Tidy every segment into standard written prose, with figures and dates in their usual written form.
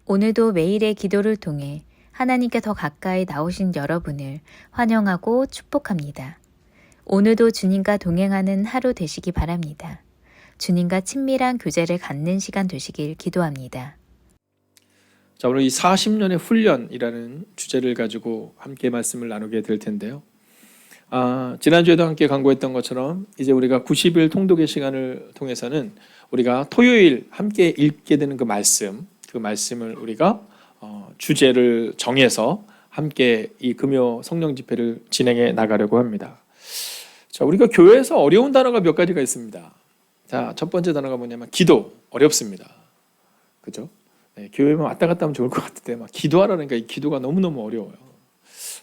오늘도 매일의 기도를 통해 하나님께 더 가까이 나오신 여러분을 환영하고 축복합니다. 오늘도 주님과 동행하는 하루 되시기 바랍니다. 주님과 친밀한 교제를 갖는 시간 되시길 기도합니다. 자, 오늘 이 40년의 훈련이라는 주제를 가지고 함께 말씀을 나누게 될 텐데요. 지난주에도 함께 강구했던 것처럼 이제 우리가 90일 통독의 시간을 통해서는 우리가 토요일 함께 읽게 되는 그 말씀을 우리가 주제를 정해서 함께 이 금요 성령 집회를 진행해 나가려고 합니다. 자, 우리가 교회에서 어려운 단어가 몇 가지가 있습니다. 자, 첫 번째 단어가 뭐냐면 기도. 어렵습니다. 그죠? 네, 교회만 왔다 갔다 하면 좋을 것 같은데 막 기도하라니까 이 기도가 너무너무 어려워요.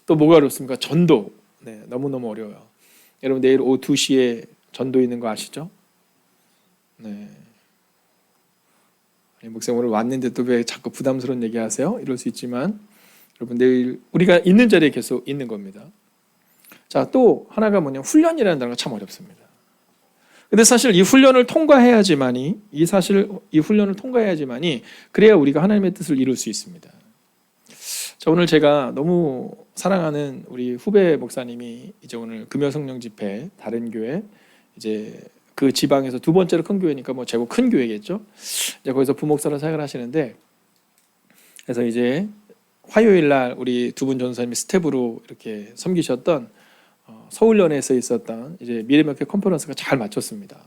또 뭐가 어렵습니까? 전도. 네, 너무너무 어려워요. 여러분 내일 오후 2시에 전도 있는 거 아시죠? 네. 목사님 오늘 왔는데 또 왜 자꾸 부담스러운 얘기 하세요? 이럴 수 있지만 여러분 내일 우리가 있는 자리에 계속 있는 겁니다. 자, 또 하나가 뭐냐면 훈련이라는 단어가 참 어렵습니다. 근데 사실 이 훈련을 통과해야지만이 그래야 우리가 하나님의 뜻을 이룰 수 있습니다. 자, 오늘 제가 너무 사랑하는 우리 후배 목사님이 이제 오늘 금요 성령 집회 다른 교회 이제 그 지방에서 두 번째로 큰 교회니까 뭐 제법 큰 교회겠죠. 이제 거기서 부목사로 사역을 하시는데 그래서 이제 화요일 날 우리 두 분 전사님이 스텝으로 이렇게 섬기셨던 서울연에서 있었던 이제 미래명쾌 컨퍼런스가 잘 마쳤습니다.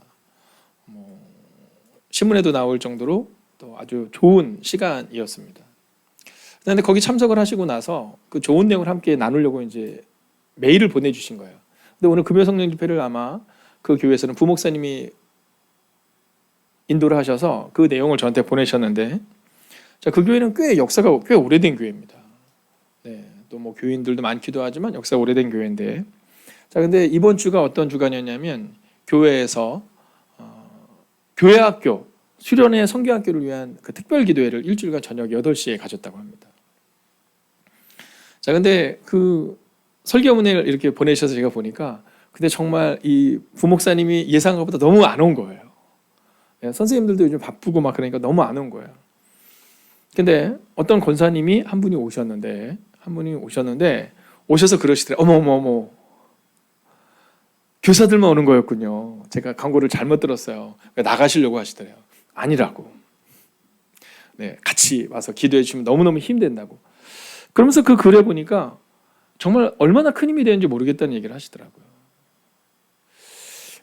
신문에도 나올 정도로 또 아주 좋은 시간이었습니다. 그런데 거기 참석을 하시고 나서 그 좋은 내용을 함께 나누려고 이제 메일을 보내주신 거예요. 근데 오늘 금요 성령 집회를 아마 그 교회에서는 부목사님이 인도를 하셔서 그 내용을 저한테 보내셨는데, 자, 그 교회는 역사가 꽤 오래된 교회입니다. 네, 또 뭐 교인들도 많기도 하지만 역사가 오래된 교회인데, 자, 근데 이번 주가 어떤 주간이었냐면 교회에서 교회학교 수련회 성교학교를 위한 그 특별 기도회를 일주일간 저녁 8시에 가졌다고 합니다. 자, 근데 그 설교문을 이렇게 보내셔서 제가 보니까 근데 정말 이 부목사님이 예상한 것보다 너무 안 온 거예요. 선생님들도 요즘 바쁘고 막 그러니까 너무 안 온 거예요. 근데 어떤 권사님이 한 분이 오셨는데 오셔서 그러시더래요. 어머 교사들만 오는 거였군요. 제가 광고를 잘못 들었어요. 나가시려고 하시더래요. 아니라고. 네, 같이 와서 기도해 주시면 너무너무 힘든다고. 그러면서 그 글에 보니까 정말 얼마나 큰 힘이 되는지 모르겠다는 얘기를 하시더라고요.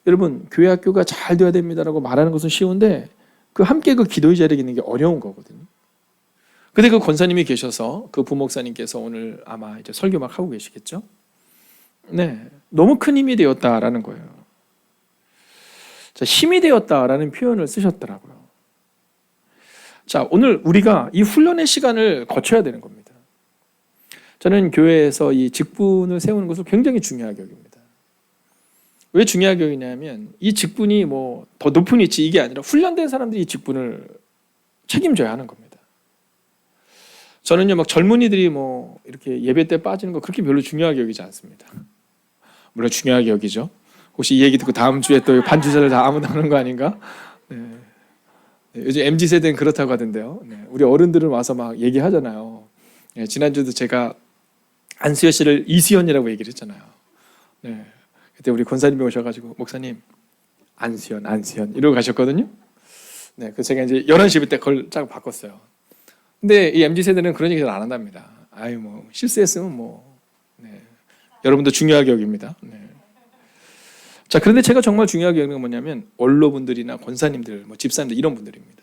여러분, 교회 학교가 잘 돼야 됩니다라고 말하는 것은 쉬운데 그 함께 그 기도의 자리에 있는 게 어려운 거거든요. 근데 그 권사님이 계셔서 그 부목사님께서 오늘 아마 이제 설교 막 하고 계시겠죠? 네, 너무 큰 힘이 되었다라는 거예요. 자, 힘이 되었다라는 표현을 쓰셨더라고요. 자, 오늘 우리가 이 훈련의 시간을 거쳐야 되는 겁니다. 저는 교회에서 이 직분을 세우는 것을 굉장히 중요하게 여깁니다. 왜 중요하게 여기냐면 이 직분이 뭐 더 높은 위치 이게 아니라 훈련된 사람들이 이 직분을 책임져야 하는 겁니다. 저는요 막 젊은이들이 뭐 이렇게 예배 때 빠지는 거 그렇게 별로 중요하게 여기지 않습니다. 물론 중요하게 여기죠. 혹시 이 얘기 듣고 다음 주에 또 반주자를 다 아무나 하는 거 아닌가? 네. 네, 요즘 MZ세대는 그렇다고 하던데요. 네, 우리 어른들은 와서 막 얘기하잖아요. 네, 지난주도 제가 안수현 씨를 이수연이라고 얘기를 했잖아요. 네. 그때 우리 권사님이 오셔가지고 목사님 안수현 이러고 가셨거든요. 네, 그 제가 이제 11시 때 그걸 쫙 바꿨어요. 근데 이 MZ세대는 그런 얘기를 안 한답니다. 아유 뭐 실수했으면 뭐 네. 여러분도 중요하게 여깁니다. 네. 자, 그런데 제가 정말 중요하게 여기는 건 뭐냐면 원로분들이나 권사님들, 뭐 집사님들 이런 분들입니다.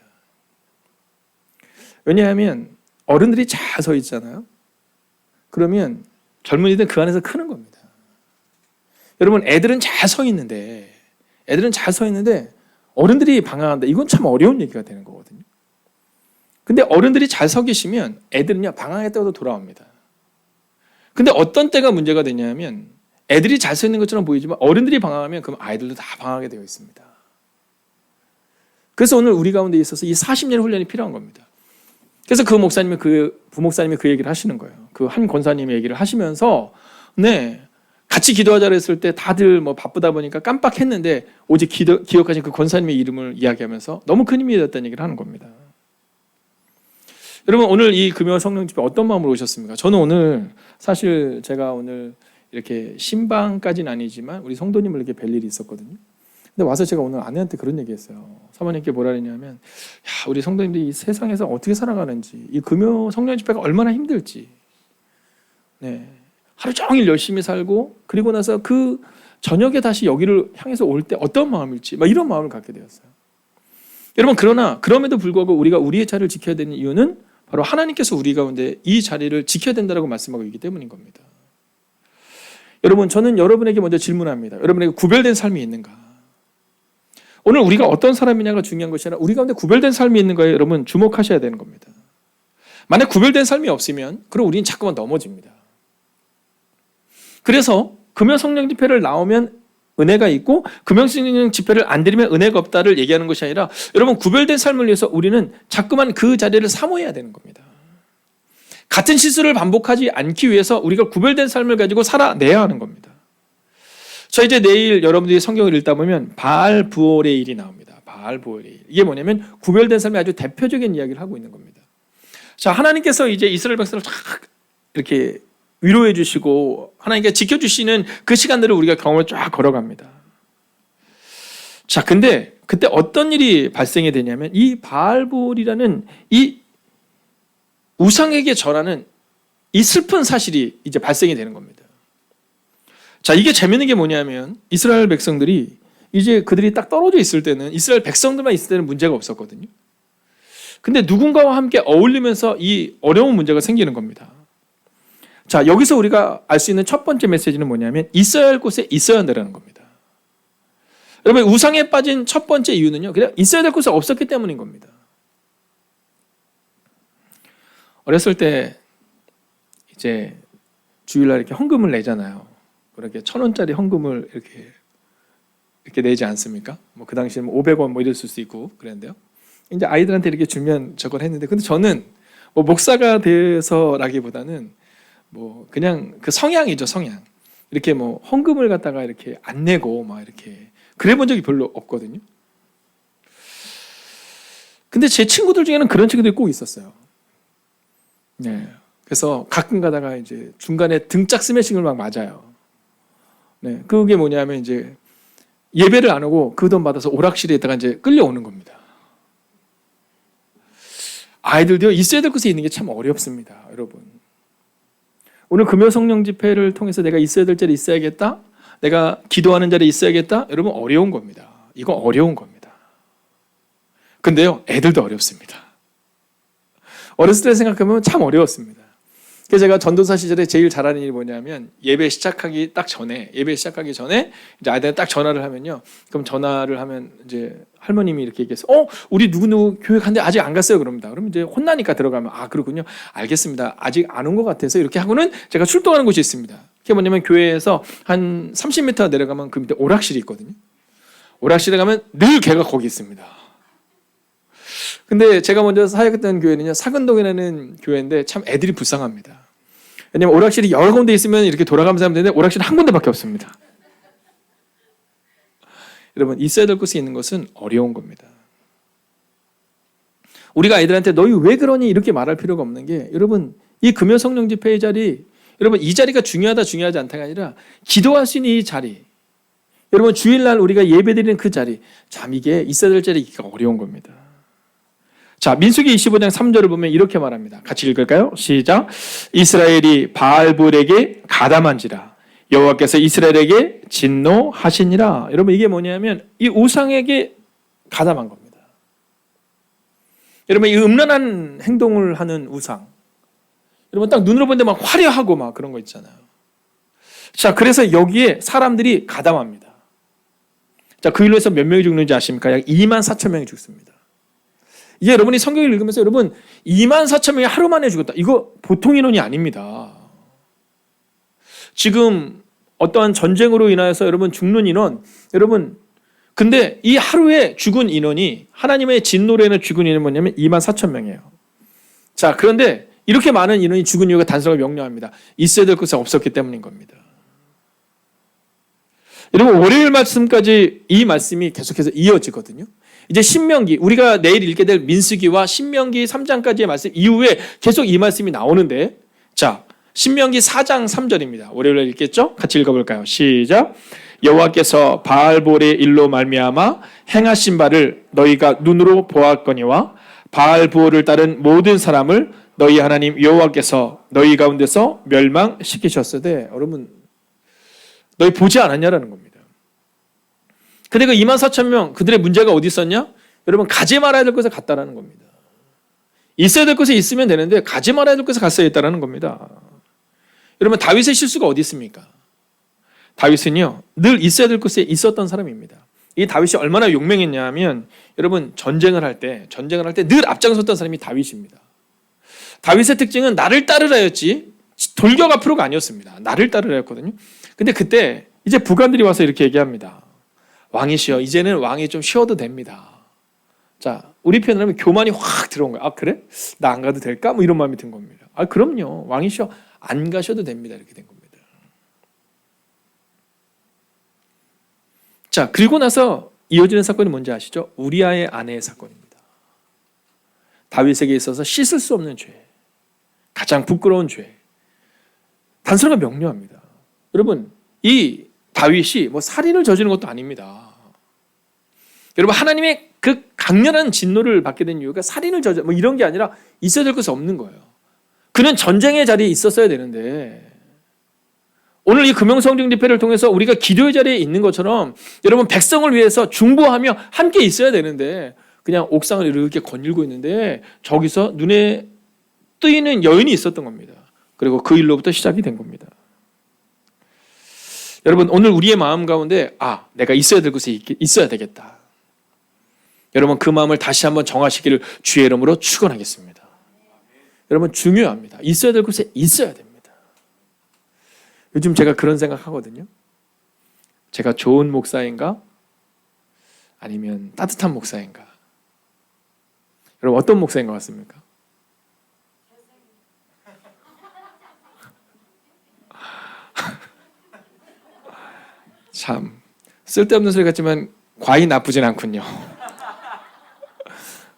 왜냐하면 어른들이 잘 서 있잖아요. 그러면 젊은이들은 그 안에서 크는 겁니다. 여러분 애들은 잘 서 있는데 어른들이 방황한다. 이건 참 어려운 얘기가 되는 거거든요. 근데 어른들이 잘 서 계시면 애들은요 방황했다가도 돌아옵니다. 근데 어떤 때가 문제가 되냐면 애들이 잘 서 있는 것처럼 보이지만 어른들이 방황하면 그럼 아이들도 다 방황하게 되어 있습니다. 그래서 오늘 우리 가운데 있어서 이 40년 훈련이 필요한 겁니다. 그래서 그 부목사님이 그 얘기를 하시는 거예요. 그 한 권사님의 얘기를 하시면서 네, 같이 기도하자고 했을 때 다들 뭐 바쁘다 보니까 깜빡했는데 오직 기억하신 그 권사님의 이름을 이야기하면서 너무 큰 힘이 되었다는 얘기를 하는 겁니다. 여러분 오늘 이 금요 성령 집회 어떤 마음으로 오셨습니까? 저는 오늘 사실 제가 오늘 이렇게 신방까지는 아니지만 우리 성도님을 이렇게 뵐 일이 있었거든요. 근데 와서 제가 오늘 아내한테 그런 얘기했어요. 사모님께 뭐라 그랬냐면, 야, 우리 성도님들이 이 세상에서 어떻게 살아가는지, 이 금요 성령 집회가 얼마나 힘들지. 네, 하루 종일 열심히 살고 그리고 나서 그 저녁에 다시 여기를 향해서 올 때 어떤 마음일지, 막 이런 마음을 갖게 되었어요. 여러분 그러나 그럼에도 불구하고 우리가 우리의 자리를 지켜야 되는 이유는 바로 하나님께서 우리 가운데 이 자리를 지켜야 된다고 말씀하고 있기 때문인 겁니다. 여러분 저는 여러분에게 먼저 질문합니다. 여러분에게 구별된 삶이 있는가? 오늘 우리가 어떤 사람이냐가 중요한 것이 아니라 우리 가운데 구별된 삶이 있는가에 여러분 주목하셔야 되는 겁니다. 만약 구별된 삶이 없으면 그럼 우리는 자꾸만 넘어집니다. 그래서 금요 성령 집회를 나오면 은혜가 있고 금요 성령 집회를 안 드리면 은혜가 없다를 얘기하는 것이 아니라 여러분 구별된 삶을 위해서 우리는 자꾸만 그 자리를 사모해야 되는 겁니다. 같은 실수를 반복하지 않기 위해서 우리가 구별된 삶을 가지고 살아내야 하는 겁니다. 저 이제 내일 여러분들이 성경을 읽다 보면 바알 부올의 일이 나옵니다. 바알 부올의 일. 이게 뭐냐면 구별된 삶의 아주 대표적인 이야기를 하고 있는 겁니다. 자, 하나님께서 이제 이스라엘 백성을 쫙 이렇게 위로해 주시고 하나님께 지켜주시는 그 시간들을 우리가 경험을 쫙 걸어갑니다. 자, 근데 그때 어떤 일이 발생이 되냐면 이 바알볼이라는 이 우상에게 절하는 이 슬픈 사실이 이제 발생이 되는 겁니다. 자, 이게 재밌는 게 뭐냐면 이스라엘 백성들이 이제 그들이 딱 떨어져 있을 때는 이스라엘 백성들만 있을 때는 문제가 없었거든요. 근데 누군가와 함께 어울리면서 이 어려운 문제가 생기는 겁니다. 자, 여기서 우리가 알 수 있는 첫 번째 메시지는 뭐냐면 있어야 할 곳에 있어야 한다는 겁니다. 여러분 우상에 빠진 첫 번째 이유는요, 그냥 있어야 될 곳에 없었기 때문인 겁니다. 어렸을 때 이제 주일날 이렇게 헌금을 내잖아요. 그렇게 1,000원짜리 헌금을 이렇게 내지 않습니까? 뭐 그 당시에 500원 뭐 이럴 수 있고 그랬는데요. 이제 아이들한테 이렇게 주면 저걸 했는데, 근데 저는 뭐 목사가 돼서라기보다는 뭐 그냥 그 성향이죠, 성향. 이렇게 뭐 헌금을 갖다가 이렇게 안 내고 막 이렇게 그래 본 적이 별로 없거든요. 근데 제 친구들 중에는 그런 친구들이 꼭 있었어요. 네. 그래서 가끔 가다가 이제 중간에 등짝 스매싱을 막 맞아요. 네. 그게 뭐냐면 이제 예배를 안 하고 그 돈 받아서 오락실에 있다가 이제 끌려오는 겁니다. 아이들도 있어야 될 곳에 있는 게 참 어렵습니다, 여러분. 오늘 금요 성령 집회를 통해서 내가 있어야 될 자리에 있어야겠다, 내가 기도하는 자리에 있어야겠다, 여러분 어려운 겁니다. 이거 어려운 겁니다. 근데요, 애들도 어렵습니다. 어렸을 때 생각하면 참 어려웠습니다. 그래서 제가 전도사 시절에 제일 잘하는 일이 뭐냐면 예배 시작하기 전에 이제 아이들한테 딱 전화를 하면요. 그럼 전화를 하면 이제 할머님이 이렇게 얘기해서 우리 누구누구 교회 갔는데 아직 안 갔어요, 그럽니다. 그러면 이제 혼나니까 들어가면 그렇군요. 알겠습니다. 아직 안 온 것 같아서 이렇게 하고는 제가 출동하는 곳이 있습니다. 그게 뭐냐면 교회에서 한 30m 내려가면 그 밑에 오락실이 있거든요. 오락실에 가면 늘 걔가 거기 있습니다. 근데 제가 먼저 사역했던 교회는요, 사근동이라는 교회인데 참 애들이 불쌍합니다. 왜냐면 오락실이 여러 군데 있으면 이렇게 돌아가면서 하면 되는데 오락실은 한 군데밖에 없습니다. 여러분 있어야 될 곳에 있는 것은 어려운 겁니다. 우리가 아이들한테 너희 왜 그러니 이렇게 말할 필요가 없는 게, 여러분 이 금요 성령 집회의 자리, 여러분 이 자리가 중요하다 중요하지 않다가 아니라 기도할 수 있는 이 자리, 여러분 주일날 우리가 예배드리는 그 자리, 참 이게 있어야 될 자리가 어려운 겁니다. 자, 민수기 25장 3절을 보면 이렇게 말합니다. 같이 읽을까요? 시작. 이스라엘이 바알볼에게 가담한지라 여호와께서 이스라엘에게 진노하시니라. 여러분 이게 뭐냐면 이 우상에게 가담한 겁니다. 여러분 이 음란한 행동을 하는 우상, 여러분 딱 눈으로 보는데 막 화려하고 막 그런 거 있잖아요. 자, 그래서 여기에 사람들이 가담합니다. 자, 그 일로 해서 몇 명이 죽는지 아십니까? 약 24,000명이 죽습니다. 이게 여러분이 성경을 읽으면서 여러분 24,000명이 하루 만에 죽었다, 이거 보통 인원이 아닙니다. 지금 어떠한 전쟁으로 인하여서 여러분 죽는 인원, 여러분 근데 이 하루에 죽은 인원이, 하나님의 진노로 인해 죽은 인원이 뭐냐면 24,000명이에요. 자, 그런데 이렇게 많은 인원이 죽은 이유가 단서가 명료합니다. 있어야 될 곳이 없었기 때문인 겁니다. 여러분 월요일 말씀까지 이 말씀이 계속해서 이어지거든요. 이제 신명기, 우리가 내일 읽게 될 민수기와 신명기 3장까지의 말씀 이후에 계속 이 말씀이 나오는데, 자, 신명기 4장 3절입니다. 월요일에 읽겠죠? 같이 읽어볼까요? 시작. 여호와께서 바알볼의 일로 말미암아 행하신 바를 너희가 눈으로 보았거니와 바알보를 따른 모든 사람을 너희 하나님 여호와께서 너희 가운데서 멸망시키셨으되, 여러분 너희 보지 않았냐라는 겁니다. 근데 그 24,000명 그들의 문제가 어디 있었냐? 여러분 가지 말아야 될 곳에 갔다라는 겁니다. 있어야 될 곳에 있으면 되는데 가지 말아야 될 곳에 갔어야 했다라는 겁니다. 여러분 다윗의 실수가 어디 있습니까? 다윗은요 늘 있어야 될 곳에 있었던 사람입니다. 이 다윗이 얼마나 용맹했냐 하면, 여러분 전쟁을 할 때 늘 앞장섰던 사람이 다윗입니다. 다윗의 특징은 나를 따르라였지 돌격 앞으로가 아니었습니다. 나를 따르라였거든요. 근데 그때 이제 부관들이 와서 이렇게 얘기합니다. 왕이시여, 이제는 왕이 좀 쉬어도 됩니다. 자, 우리 표현을 하면 교만이 확 들어온 거야. 아 그래? 나 안 가도 될까? 뭐 이런 마음이 든 겁니다. 아 그럼요, 왕이시여 안 가셔도 됩니다. 이렇게 된 겁니다. 자, 그리고 나서 이어지는 사건이 뭔지 아시죠? 우리아의 아내의 사건입니다. 다윗에게 있어서 씻을 수 없는 죄, 가장 부끄러운 죄. 단서가 명료합니다. 여러분, 이 다윗이 뭐 살인을 저지른 것도 아닙니다. 여러분, 하나님의 그 강렬한 진노를 받게 된 이유가 살인을 뭐 이런 게 아니라 있어야 될 것이 없는 거예요. 그는 전쟁의 자리에 있었어야 되는데, 오늘 이 금영성령 집회를 통해서 우리가 기도의 자리에 있는 것처럼 여러분 백성을 위해서 중보하며 함께 있어야 되는데, 그냥 옥상을 이렇게 거닐고 있는데 저기서 눈에 뜨이는 여인이 있었던 겁니다. 그리고 그 일로부터 시작이 된 겁니다. 여러분, 오늘 우리의 마음 가운데 내가 있어야 될 곳에 있어야 되겠다. 여러분, 그 마음을 다시 한번 정하시기를 주의 이름으로 축원하겠습니다. 여러분, 중요합니다. 있어야 될 곳에 있어야 됩니다. 요즘 제가 그런 생각하거든요. 제가 좋은 목사인가? 아니면 따뜻한 목사인가? 여러분, 어떤 목사인 것 같습니까? 참 쓸데없는 소리 같지만 과히 나쁘진 않군요.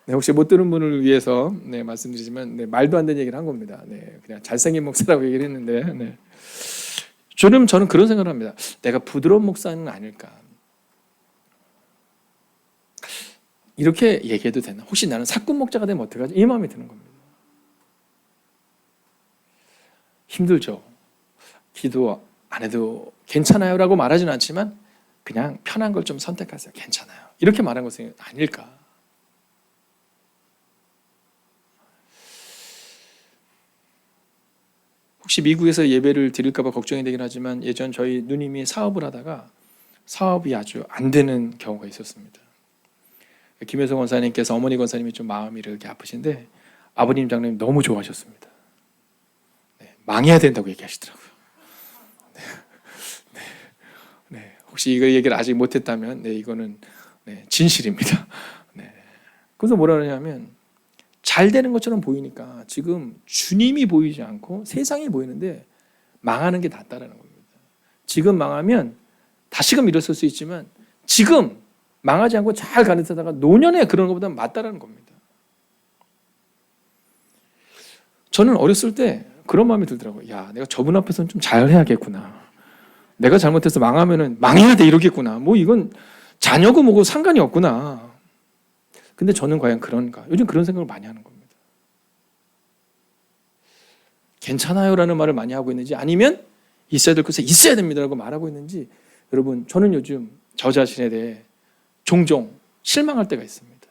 네, 혹시 못 들은 분을 위해서 말씀드리지만 말도 안 되는 얘기를 한 겁니다. 그냥 잘생긴 목사라고 얘기를 했는데, 저는 그런 생각을 합니다. 내가 부드러운 목사는 아닐까? 이렇게 얘기해도 되나? 혹시 나는 사꾼 목자가 되면 어떡하지? 이 마음이 드는 겁니다. 힘들죠. 기도 안 해도 괜찮아요 라고 말하지는 않지만 그냥 편한 걸 좀 선택하세요. 괜찮아요. 이렇게 말한 것은 아닐까? 혹시 미국에서 예배를 드릴까 봐 걱정이 되긴 하지만, 예전 저희 누님이 사업을 하다가 사업이 아주 안 되는 경우가 있었습니다. 김효성 권사님께서, 어머니 권사님이 좀 마음이 이렇게 아프신데 아버님 장로님 너무 좋아하셨습니다. 망해야 된다고 얘기하시더라고요. 혹시 이거 얘기를 아직 못했다면 이거는 진실입니다. 그래서 뭐라 그러냐면, 잘 되는 것처럼 보이니까 지금 주님이 보이지 않고 세상이 보이는데 망하는 게 낫다라는 겁니다. 지금 망하면 다시금 일어설 수 있지만 지금 망하지 않고 잘 가는 데다가 노년에 그런 것보다 맞다라는 겁니다. 저는 어렸을 때 그런 마음이 들더라고요. 야, 내가 저분 앞에서는 좀 잘해야겠구나. 내가 잘못해서 망하면은 망해야 돼 이러겠구나. 뭐 이건 자녀고 뭐고 상관이 없구나. 근데 저는 과연 그런가? 요즘 그런 생각을 많이 하는 겁니다. 괜찮아요라는 말을 많이 하고 있는지, 아니면 있어야 될 곳에 있어야 됩니다라고 말하고 있는지, 여러분, 저는 요즘 저 자신에 대해 종종 실망할 때가 있습니다.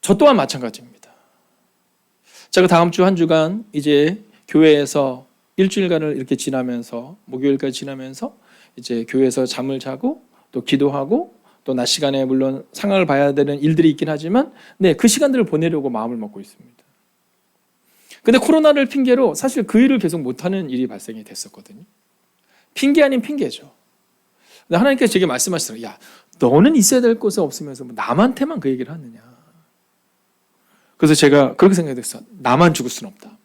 저 또한 마찬가지입니다. 제가 다음 주 한 주간 이제 교회에서 일주일간을 이렇게 지나면서, 목요일까지 지나면서 이제 교회에서 잠을 자고 또 기도하고 또 낮 시간에 물론 상황을 봐야 되는 일들이 있긴 하지만 그 시간들을 보내려고 마음을 먹고 있습니다. 근데 코로나를 핑계로 사실 그 일을 계속 못하는 일이 발생이 됐었거든요. 핑계 아닌 핑계죠. 근데 하나님께서 제게 말씀하시더라고요. 야, 너는 있어야 될 곳에 없으면서 뭐 남한테만 그 얘기를 하느냐. 그래서 제가 그렇게 생각했어요. 나만 죽을 수는 없다.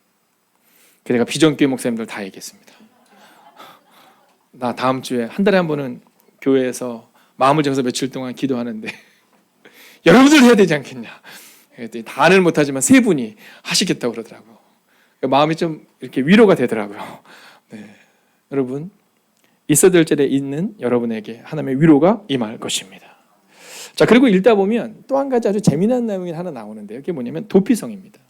그래서 내가 비전교회 목사님들 다 얘기했습니다. 나 다음 주에 한 달에 한 번은 교회에서 마음을 정해서 며칠 동안 기도하는데 여러분들 해야 되지 않겠냐. 그랬더니 다는 못하지만 세 분이 하시겠다고 그러더라고요. 마음이 좀 이렇게 위로가 되더라고요. 네. 여러분, 있어야 될 자리에 있는 여러분에게 하나님의 위로가 임할 것입니다. 자, 그리고 읽다 보면 또 한 가지 아주 재미난 내용이 하나 나오는데요. 그게 뭐냐면 도피성입니다.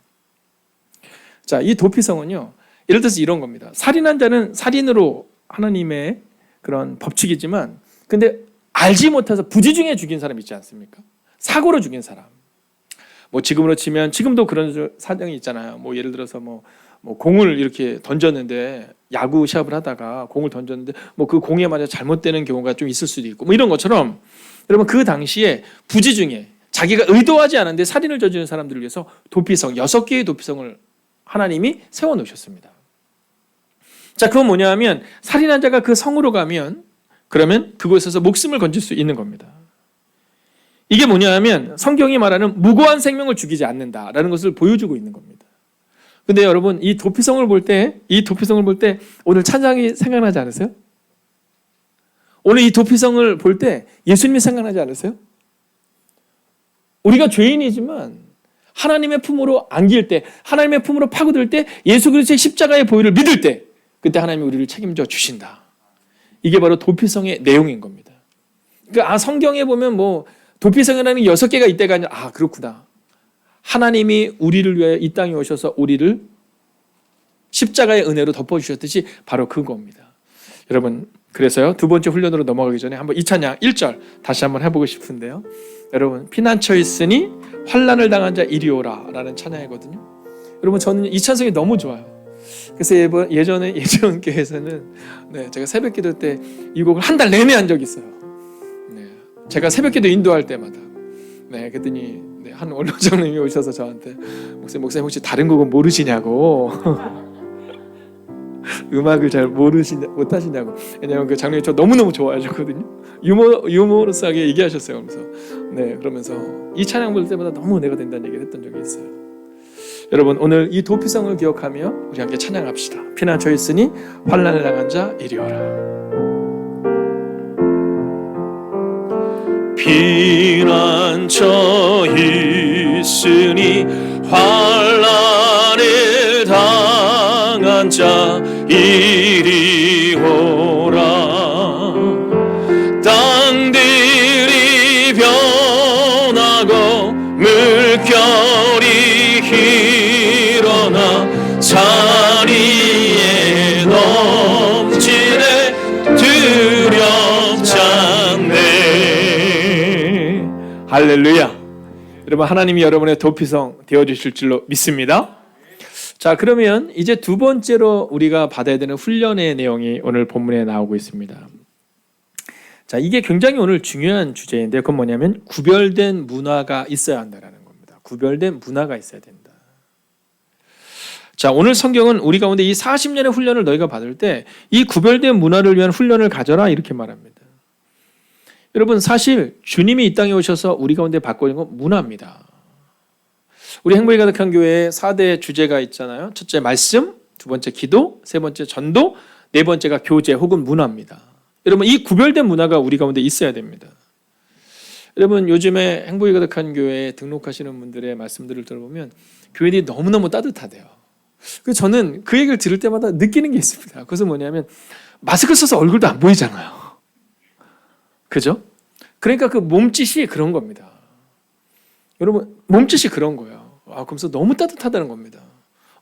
자, 이 도피성은요, 예를 들어서 이런 겁니다. 살인한 자는 살인으로 하나님의 그런 법칙이지만, 근데 알지 못해서 부지중에 죽인 사람 있지 않습니까? 사고로 죽인 사람. 뭐 지금으로 치면 지금도 그런 사정이 있잖아요. 뭐 예를 들어서 뭐 공을 이렇게 던졌는데 야구 시합을 하다가 공을 던졌는데 뭐 그 공에 맞아 잘못되는 경우가 좀 있을 수도 있고 뭐 이런 것처럼 여러분 그 당시에 부지중에 자기가 의도하지 않았는데 살인을 저지른 사람들을 위해서 도피성 6개의 도피성을 하나님이 세워놓으셨습니다. 자, 그건 뭐냐 하면 살인한 자가 그 성으로 가면 그러면 그곳에서 목숨을 건질 수 있는 겁니다. 이게 뭐냐 하면 성경이 말하는 무고한 생명을 죽이지 않는다라는 것을 보여주고 있는 겁니다. 근데 여러분 이 도피성을 볼 때 오늘 찬양이 생각나지 않으세요? 오늘 이 도피성을 볼 때 예수님이 생각나지 않으세요? 우리가 죄인이지만 하나님의 품으로 안길 때, 하나님의 품으로 파고들 때, 예수 그리스도의 십자가의 보혈을 믿을 때, 그때 하나님이 우리를 책임져 주신다. 이게 바로 도피성의 내용인 겁니다. 그러니까 성경에 보면 뭐 도피성이라는 6개가 이때가 아니라 그렇구나. 하나님이 우리를 위하여 이 땅에 오셔서 우리를 십자가의 은혜로 덮어주셨듯이 바로 그겁니다. 여러분, 그래서요, 두 번째 훈련으로 넘어가기 전에 한번 이 찬양 1절 다시 한번 해보고 싶은데요. 여러분, 피난처 있으니 환난을 당한 자 이리 오라 라는 찬양이거든요. 여러분, 저는 이 찬송이 너무 좋아요. 그래서 예전 교회에서는 제가 새벽 기도 때 이 곡을 한 달 내내 한 적이 있어요. 제가 새벽 기도 인도할 때마다. 그랬더니 한 원로장님이 오셔서 저한테 목사님 혹시 다른 곡은 모르시냐고 음악을 잘 못하시냐고. 왜냐하면 그 장로님 저 너무너무 좋아하셨거든요. 유머러스하게 얘기하셨어요. 그러면서 이 찬양 부를 때마다 너무 은혜가 된다는 얘기를 했던 적이 있어요. 여러분, 오늘 이 도피성을 기억하며 우리 함께 찬양합시다. 피난처 있으니 환난을 당한 자 이리 오라. 피난처 있으니 환난을 당한 자 이리 오라. 땅들이 변하고 물결이 일어나 자리에 넘치네 두렵잖네. 할렐루야. 여러분, 하나님이 여러분의 도피성 되어주실 줄로 믿습니다. 자, 그러면 이제 두 번째로 우리가 받아야 되는 훈련의 내용이 오늘 본문에 나오고 있습니다. 자, 이게 굉장히 오늘 중요한 주제인데 그건 뭐냐면 구별된 문화가 있어야 한다는 겁니다. 구별된 문화가 있어야 된다. 자, 오늘 성경은 우리 가운데 이 40년의 훈련을 너희가 받을 때 이 구별된 문화를 위한 훈련을 가져라 이렇게 말합니다. 여러분, 사실 주님이 이 땅에 오셔서 우리 가운데 바꾸는 건 문화입니다. 우리 행복이 가득한 교회에 4대 주제가 있잖아요. 첫째 말씀, 두 번째 기도, 세 번째 전도, 네 번째가 교제 혹은 문화입니다. 여러분, 이 구별된 문화가 우리 가운데 있어야 됩니다. 여러분, 요즘에 행복이 가득한 교회에 등록하시는 분들의 말씀들을 들어보면 교회들이 너무너무 따뜻하대요. 그래서 저는 그 얘기를 들을 때마다 느끼는 게 있습니다. 그것은 뭐냐면 마스크 써서 얼굴도 안 보이잖아요. 그죠? 그러니까 그 몸짓이 그런 겁니다. 여러분, 몸짓이 그런 거예요. 그러면서 너무 따뜻하다는 겁니다.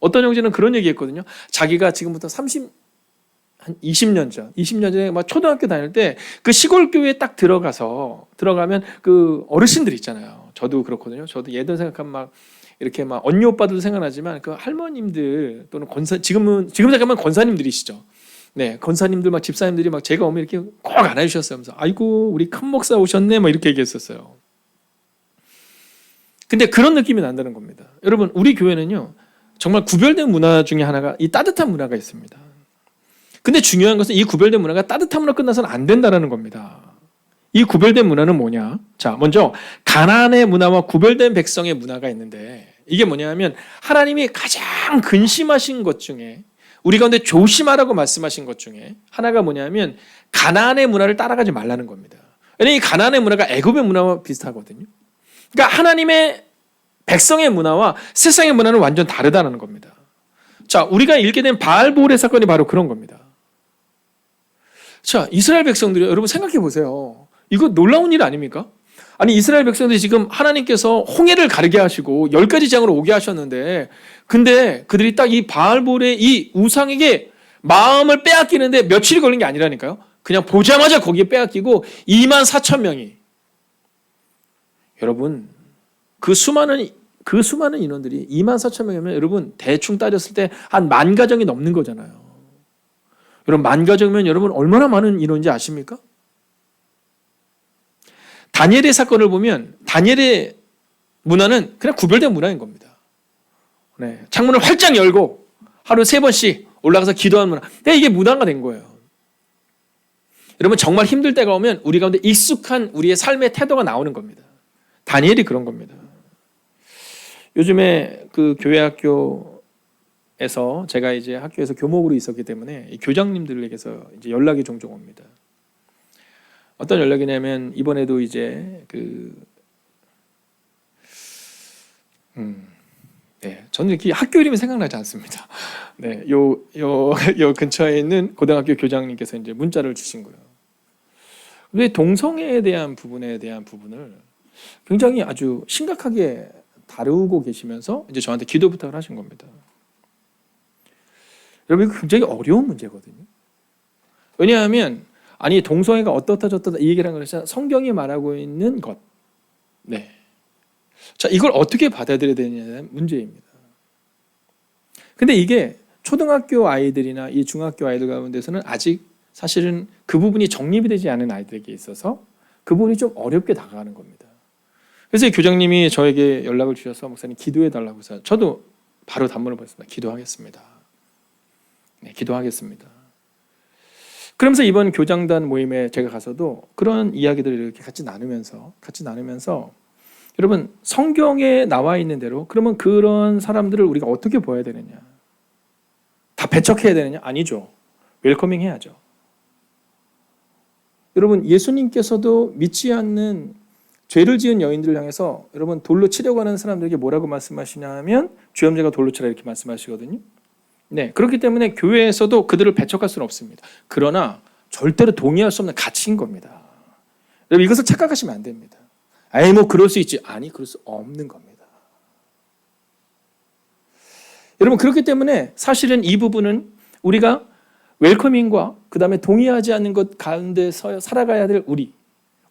어떤 형제는 그런 얘기 했거든요. 자기가 지금부터 한 20년 전에 막 초등학교 다닐 때 그 시골 교회에 딱 들어가면 그 어르신들 있잖아요. 저도 그렇거든요. 저도 예전 생각하면 막 이렇게 막 언니 오빠들도 생각나지만 그 할머님들 또는 지금 생각하면 권사님들이시죠. 권사님들 막 집사님들이 막 제가 오면 이렇게 꼭 안아주셨어요. 하면서 아이고 우리 큰 목사 오셨네 막 이렇게 얘기했었어요. 근데 그런 느낌이 난다는 겁니다. 여러분, 우리 교회는요 정말 구별된 문화 중에 하나가 이 따뜻한 문화가 있습니다. 근데 중요한 것은 이 구별된 문화가 따뜻함으로 끝나서는 안 된다는 겁니다. 이 구별된 문화는 뭐냐? 자, 먼저 가나안의 문화와 구별된 백성의 문화가 있는데 이게 뭐냐면 하나님이 가장 근심하신 것 중에 우리 가운데 조심하라고 말씀하신 것 중에 하나가 뭐냐면 가나안의 문화를 따라가지 말라는 겁니다. 왜냐하면 이 가나안의 문화가 애굽의 문화와 비슷하거든요. 그러니까 하나님의 백성의 문화와 세상의 문화는 완전 다르다는 겁니다. 자, 우리가 읽게 된 바알보울의 사건이 바로 그런 겁니다. 자, 이스라엘 백성들이 여러분 생각해 보세요. 이거 놀라운 일 아닙니까? 아니, 이스라엘 백성들이 지금 하나님께서 홍해를 가르게 하시고 10가지 재앙으로 오게 하셨는데, 근데 그들이 딱 이 바알볼의 이 우상에게 마음을 빼앗기는데 며칠이 걸린 게 아니라니까요. 그냥 보자마자 거기에 빼앗기고 24,000명이. 여러분, 그 수많은 인원들이 24,000명이면 여러분 대충 따졌을 때 한 10,000가정이 넘는 거잖아요. 여러분 10,000가정이면 여러분 얼마나 많은 인원인지 아십니까? 다니엘의 사건을 보면 다니엘의 문화는 그냥 구별된 문화인 겁니다. 네, 창문을 활짝 열고 하루 3번씩 올라가서 기도하는 문화. 네, 이게 문화가 된 거예요. 여러분 정말 힘들 때가 오면 우리 가운데 익숙한 우리의 삶의 태도가 나오는 겁니다. 다니엘이 그런 겁니다. 요즘에 그 교회 학교에서 제가 이제 학교에서 교목으로 있었기 때문에 이 교장님들에게서 이제 연락이 종종 옵니다. 어떤 연락이냐면 이번에도 이제 네, 저는 이렇게 학교 이름이 생각나지 않습니다. 네, 요 근처에 있는 고등학교 교장님께서 이제 문자를 주신 거예요. 근데 동성애에 대한 부분을 굉장히 아주 심각하게 다루고 계시면서 이제 저한테 기도 부탁을 하신 겁니다. 여러분 이거 굉장히 어려운 문제거든요. 왜냐하면 아니 동성애가 어떻다 저떻다 이 얘기를 한 것이 성경이 말하고 있는 것. 네. 자, 이걸 어떻게 받아들여야 되느냐는 문제입니다. 근데 이게 초등학교 아이들이나 이 중학교 아이들 가운데서는 아직 사실은 그 부분이 정립이 되지 않은 아이들에게 있어서 그 부분이 좀 어렵게 다가가는 겁니다. 그래서 교장님이 저에게 연락을 주셔서 목사님 기도해 달라고 해서 저도 바로 단문을 보냈습니다. 기도하겠습니다. 네, 기도하겠습니다. 그러면서 이번 교장단 모임에 제가 가서도 그런 이야기들을 이렇게 같이 나누면서 여러분 성경에 나와 있는 대로 그러면 그런 사람들을 우리가 어떻게 보아야 되느냐? 다 배척해야 되느냐? 아니죠. 웰커밍 해야죠. 여러분 예수님께서도 믿지 않는 죄를 지은 여인들을 향해서 여러분 돌로 치려고 하는 사람들에게 뭐라고 말씀하시냐면 죄업자가 돌로 치라 이렇게 말씀하시거든요. 네, 그렇기 때문에 교회에서도 그들을 배척할 수는 없습니다. 그러나 절대로 동의할 수 없는 가치인 겁니다. 여러분 이것을 착각하시면 안 됩니다. 아이 뭐 그럴 수 있지. 아니 그럴 수 없는 겁니다. 여러분 그렇기 때문에 사실은 이 부분은 우리가 웰커밍과 그 다음에 동의하지 않는 것 가운데서 살아가야 될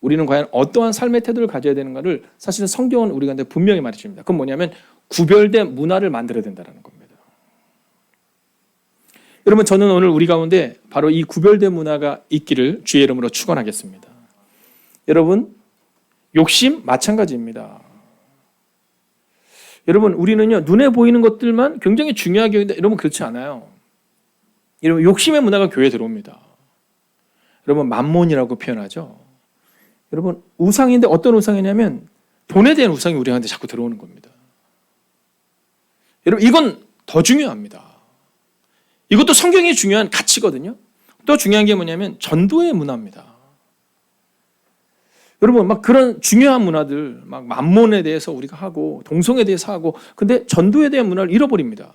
우리는 과연 어떠한 삶의 태도를 가져야 되는가를 사실은 성경은 우리 가운데 분명히 말해줍니다. 그건 뭐냐면 구별된 문화를 만들어야 된다는 겁니다. 여러분 저는 오늘 우리 가운데 바로 이 구별된 문화가 있기를 주의 이름으로 축원하겠습니다. 여러분 욕심 마찬가지입니다. 여러분 우리는요 눈에 보이는 것들만 굉장히 중요하게 여긴다. 여러분 그렇지 않아요. 여러분 욕심의 문화가 교회에 들어옵니다. 여러분 만몬이라고 표현하죠. 여러분 우상인데 어떤 우상이냐면 돈에 대한 우상이 우리한테 자꾸 들어오는 겁니다. 여러분 이건 더 중요합니다. 이것도 성경이 중요한 가치거든요. 또 중요한 게 뭐냐면 전도의 문화입니다. 여러분 막 그런 중요한 문화들 막 만몬에 대해서 우리가 하고 동성에 대해서 하고 근데 전도에 대한 문화를 잃어버립니다.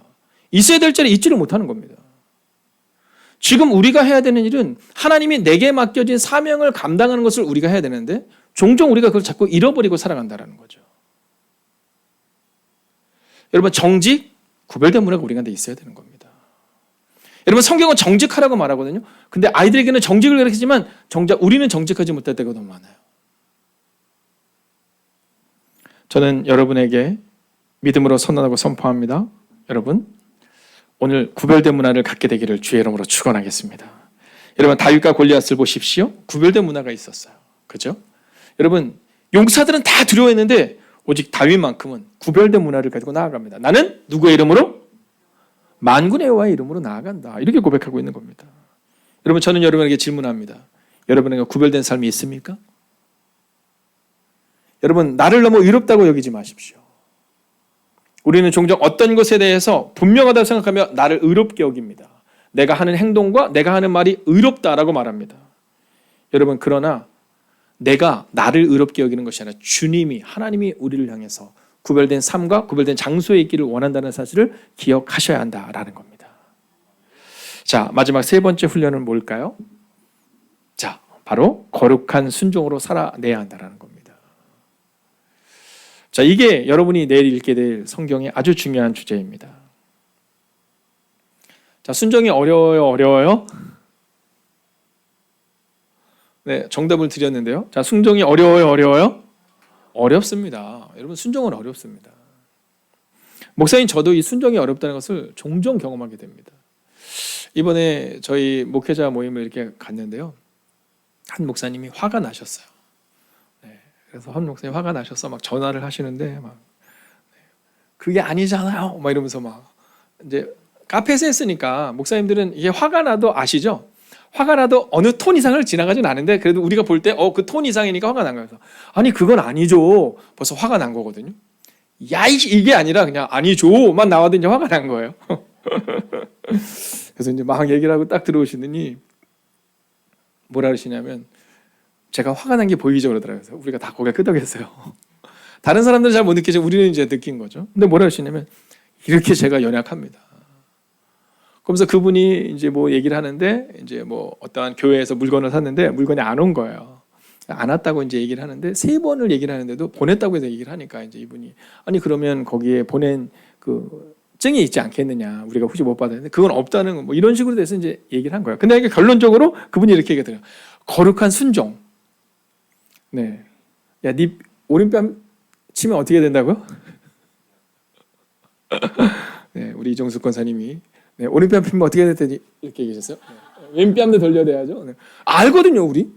있어야 될 자리에 있지를 못하는 겁니다. 지금 우리가 해야 되는 일은 하나님이 내게 맡겨진 사명을 감당하는 것을 우리가 해야 되는데 종종 우리가 그걸 자꾸 잃어버리고 살아간다는 거죠. 여러분 정직, 구별된 문화가 우리 가운데 있어야 되는 겁니다. 여러분 성경은 정직하라고 말하거든요. 근데 아이들에게는 정직을 가르치지만 정작 우리는 정직하지 못할 때가 너무 많아요. 저는 여러분에게 믿음으로 선언하고 선포합니다. 여러분 오늘 구별된 문화를 갖게 되기를 주의 이름으로 축원하겠습니다. 여러분 다윗과 골리앗을 보십시오. 구별된 문화가 있었어요. 그죠? 여러분 용사들은 다 두려워했는데 오직 다윗만큼은 구별된 문화를 가지고 나아갑니다. 나는 누구의 이름으로? 만군의 여호와의 이름으로 나아간다. 이렇게 고백하고 있는 겁니다. 여러분 저는 여러분에게 질문합니다. 여러분에게 구별된 삶이 있습니까? 여러분 나를 너무 의롭다고 여기지 마십시오. 우리는 종종 어떤 것에 대해서 분명하다고 생각하며 나를 의롭게 여깁니다. 내가 하는 행동과 내가 하는 말이 의롭다라고 말합니다. 여러분 그러나 내가 나를 의롭게 여기는 것이 아니라 주님이, 하나님이 우리를 향해서 구별된 삶과 구별된 장소에 있기를 원한다는 사실을 기억하셔야 한다라는 겁니다. 자, 마지막 세 번째 훈련은 뭘까요? 자, 바로 거룩한 순종으로 살아내야 한다는 겁니다. 자, 이게 여러분이 내일 읽게 될 성경의 아주 중요한 주제입니다. 자, 순종이 어려워요? 네, 정답을 드렸는데요. 자, 순종이 어려워요? 어렵습니다. 여러분, 순종은 어렵습니다. 목사님, 저도 이 순종이 어렵다는 것을 종종 경험하게 됩니다. 이번에 저희 목회자 모임을 이렇게 갔는데요. 한 목사님이 화가 나셨어요. 네, 그래서 한 목사님이 화가 나셔서 막 전화를 하시는데 막 그게 아니잖아요. 막 이러면서 막 이제 카페에서 했으니까 목사님들은 이게 화가 나도 아시죠? 화가 나도 어느 톤 이상을 지나가진 않은데 그래도 우리가 볼 때 그 톤 이상이니까 화가 난 거예요. 아니 그건 아니죠. 벌써 화가 난 거거든요. 야 이게 아니라 그냥 아니죠만 나와도 이제 화가 난 거예요. 그래서 이제 막 얘기를 하고 딱 들어오시더니 뭐라 그러시냐면 제가 화가 난 게 보이죠 그러더라고요. 그래서 우리가 다 고개 끄덕였어요. 다른 사람들은 잘 못 느끼죠. 우리는 이제 느낀 거죠. 근데 뭐라 그러시냐면 이렇게 제가 연약합니다. 그러면서 그분이 이제 뭐 얘기를 하는데 이제 뭐 어떠한 교회에서 물건을 샀는데 물건이 안 온 거예요. 안 왔다고 이제 얘기를 하는데 3번을 얘기를 하는데도 보냈다고 해서 얘기를 하니까 이제 이분이 아니 그러면 거기에 보낸 그 증이 있지 않겠느냐 우리가 혹시 못 받았는데 그건 없다는 거 뭐 이런 식으로 돼서 이제 얘기를 한 거예요. 근데 이게 결론적으로 그분이 이렇게 얘기하더라고요. 거룩한 순종. 네, 야, 네 오른뺨 치면 어떻게 된다고요? 네, 우리 이정숙 권사님이 네, 오른뺨 피면 어떻게 됐더니 이렇게 얘기하셨어요. 네, 왼뺨도 돌려대야죠. 네. 알거든요, 우리.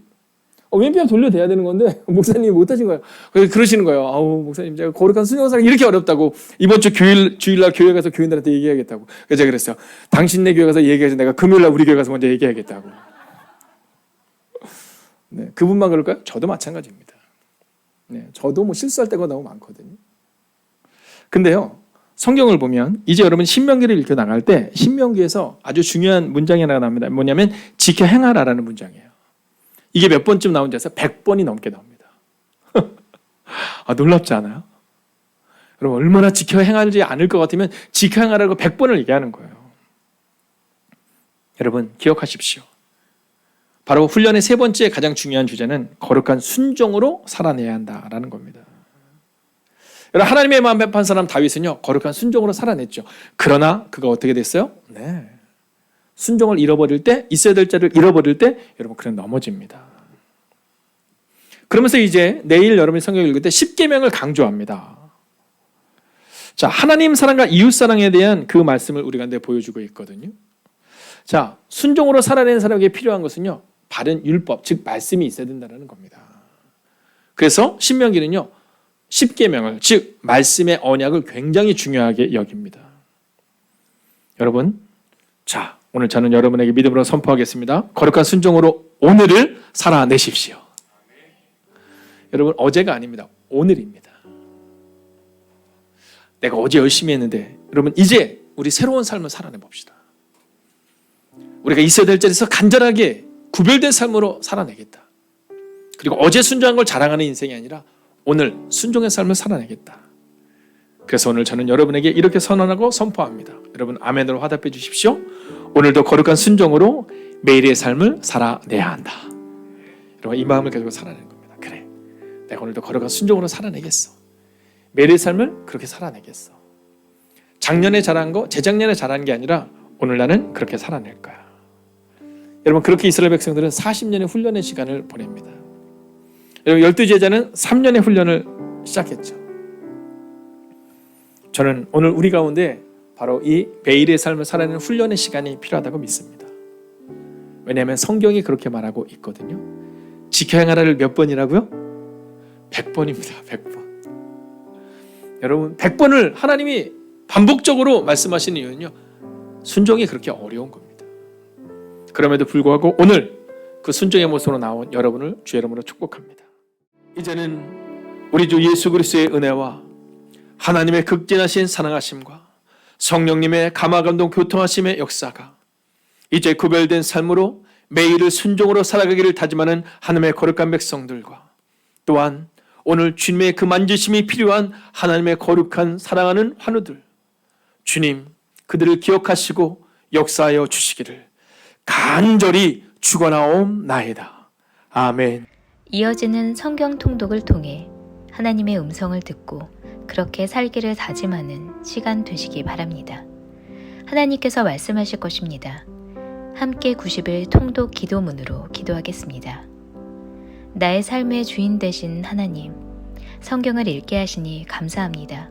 왼뺨 돌려대야 되는 건데 목사님이 못하신 거예요. 그래서 그러시는 거예요. 아우 목사님 제가 거룩한 순종사랑 이렇게 어렵다고 이번 주 주일날 교회 가서 교인들한테 얘기해야겠다고. 그래서 제가 그랬어요. 당신네 교회 가서 얘기해서 내가 금요일날 우리 교회 가서 먼저 얘기해야겠다고. 네, 그분만 그럴까요? 저도 마찬가지입니다. 네, 저도 뭐 실수할 때가 너무 많거든요. 근데요. 성경을 보면 이제 여러분 신명기를 읽혀 나갈 때 신명기에서 아주 중요한 문장이 하나 나옵니다. 뭐냐면 지켜 행하라라는 문장이에요. 이게 몇 번쯤 나온지 아세요? 100번이 넘게 나옵니다. 아, 놀랍지 않아요? 여러분 얼마나 지켜 행하지 않을 것 같으면 지켜 행하라고 100번을 얘기하는 거예요. 여러분 기억하십시오. 바로 훈련의 세 번째 가장 중요한 주제는 거룩한 순종으로 살아내야 한다라는 겁니다. 여러분 하나님의 마음 배판 사람 다윗은요 거룩한 순종으로 살아냈죠. 그러나 그가 어떻게 됐어요? 네, 순종을 잃어버릴 때 있어야 될 자를 잃어버릴 때 여러분 그는 넘어집니다. 그러면서 이제 내일 여러분이 성경을 읽을 때 10계명을 강조합니다. 자, 하나님 사랑과 이웃 사랑에 대한 그 말씀을 우리가 보여주고 있거든요. 자, 순종으로 살아내는 사람에게 필요한 것은요 바른 율법, 즉 말씀이 있어야 된다는 겁니다. 그래서 신명기는요 10계명을 즉 말씀의 언약을 굉장히 중요하게 여깁니다. 여러분, 자 오늘 저는 여러분에게 믿음으로 선포하겠습니다. 거룩한 순종으로 오늘을 살아내십시오. 여러분 어제가 아닙니다. 오늘입니다. 내가 어제 열심히 했는데 여러분 이제 우리 새로운 삶을 살아내 봅시다. 우리가 있어야 될 자리에서 간절하게 구별된 삶으로 살아내겠다. 그리고 어제 순종한 걸 자랑하는 인생이 아니라 오늘 순종의 삶을 살아내겠다. 그래서 오늘 저는 여러분에게 이렇게 선언하고 선포합니다. 여러분 아멘으로 화답해 주십시오. 오늘도 거룩한 순종으로 매일의 삶을 살아내야 한다. 여러분 이 마음을 가지고 살아내는 겁니다. 그래, 내가 오늘도 거룩한 순종으로 살아내겠어. 매일의 삶을 그렇게 살아내겠어. 작년에 잘한 거 재작년에 잘한 게 아니라 오늘 나는 그렇게 살아낼 거야. 여러분 그렇게 이스라엘 백성들은 40년의 훈련의 시간을 보냅니다. 여러분 12제자는 3년의 훈련을 시작했죠. 저는 오늘 우리 가운데 바로 이 매일의 삶을 살아내는 훈련의 시간이 필요하다고 믿습니다. 왜냐하면 성경이 그렇게 말하고 있거든요. 지켜 행하라를 몇 번이라고요? 100번입니다. 100번. 여러분 100번을 하나님이 반복적으로 말씀하시는 이유는요 순종이 그렇게 어려운 겁니다. 그럼에도 불구하고 오늘 그 순종의 모습으로 나온 여러분을 주의 이름으로 축복합니다. 이제는 우리 주 예수 그리스도의 은혜와 하나님의 극진하신 사랑하심과 성령님의 감화감동 교통하심의 역사가 이제 구별된 삶으로 매일을 순종으로 살아가기를 다짐하는 하나님의 거룩한 백성들과 또한 오늘 주님의 그 만지심이 필요한 하나님의 거룩한 사랑하는 환우들, 주님 그들을 기억하시고 역사하여 주시기를 간절히 축원하옵나이다. 아멘. 이어지는 성경 통독을 통해 하나님의 음성을 듣고 그렇게 살기를 다짐하는 시간 되시기 바랍니다. 하나님께서 말씀하실 것입니다. 함께 90일 통독 기도문으로 기도하겠습니다. 나의 삶의 주인 되신 하나님, 성경을 읽게 하시니 감사합니다.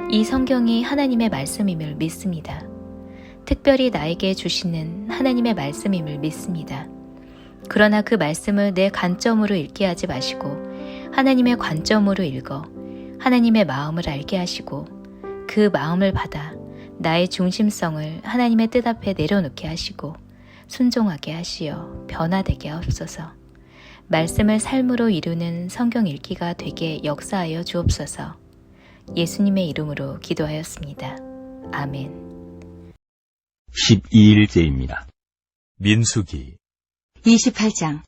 이 성경이 하나님의 말씀임을 믿습니다. 특별히 나에게 주시는 하나님의 말씀임을 믿습니다. 그러나 그 말씀을 내 관점으로 읽게 하지 마시고 하나님의 관점으로 읽어 하나님의 마음을 알게 하시고 그 마음을 받아 나의 중심성을 하나님의 뜻 앞에 내려놓게 하시고 순종하게 하시어 변화되게 하옵소서. 말씀을 삶으로 이루는 성경 읽기가 되게 역사하여 주옵소서. 예수님의 이름으로 기도하였습니다. 아멘. 12일째입니다. 민수기 28장.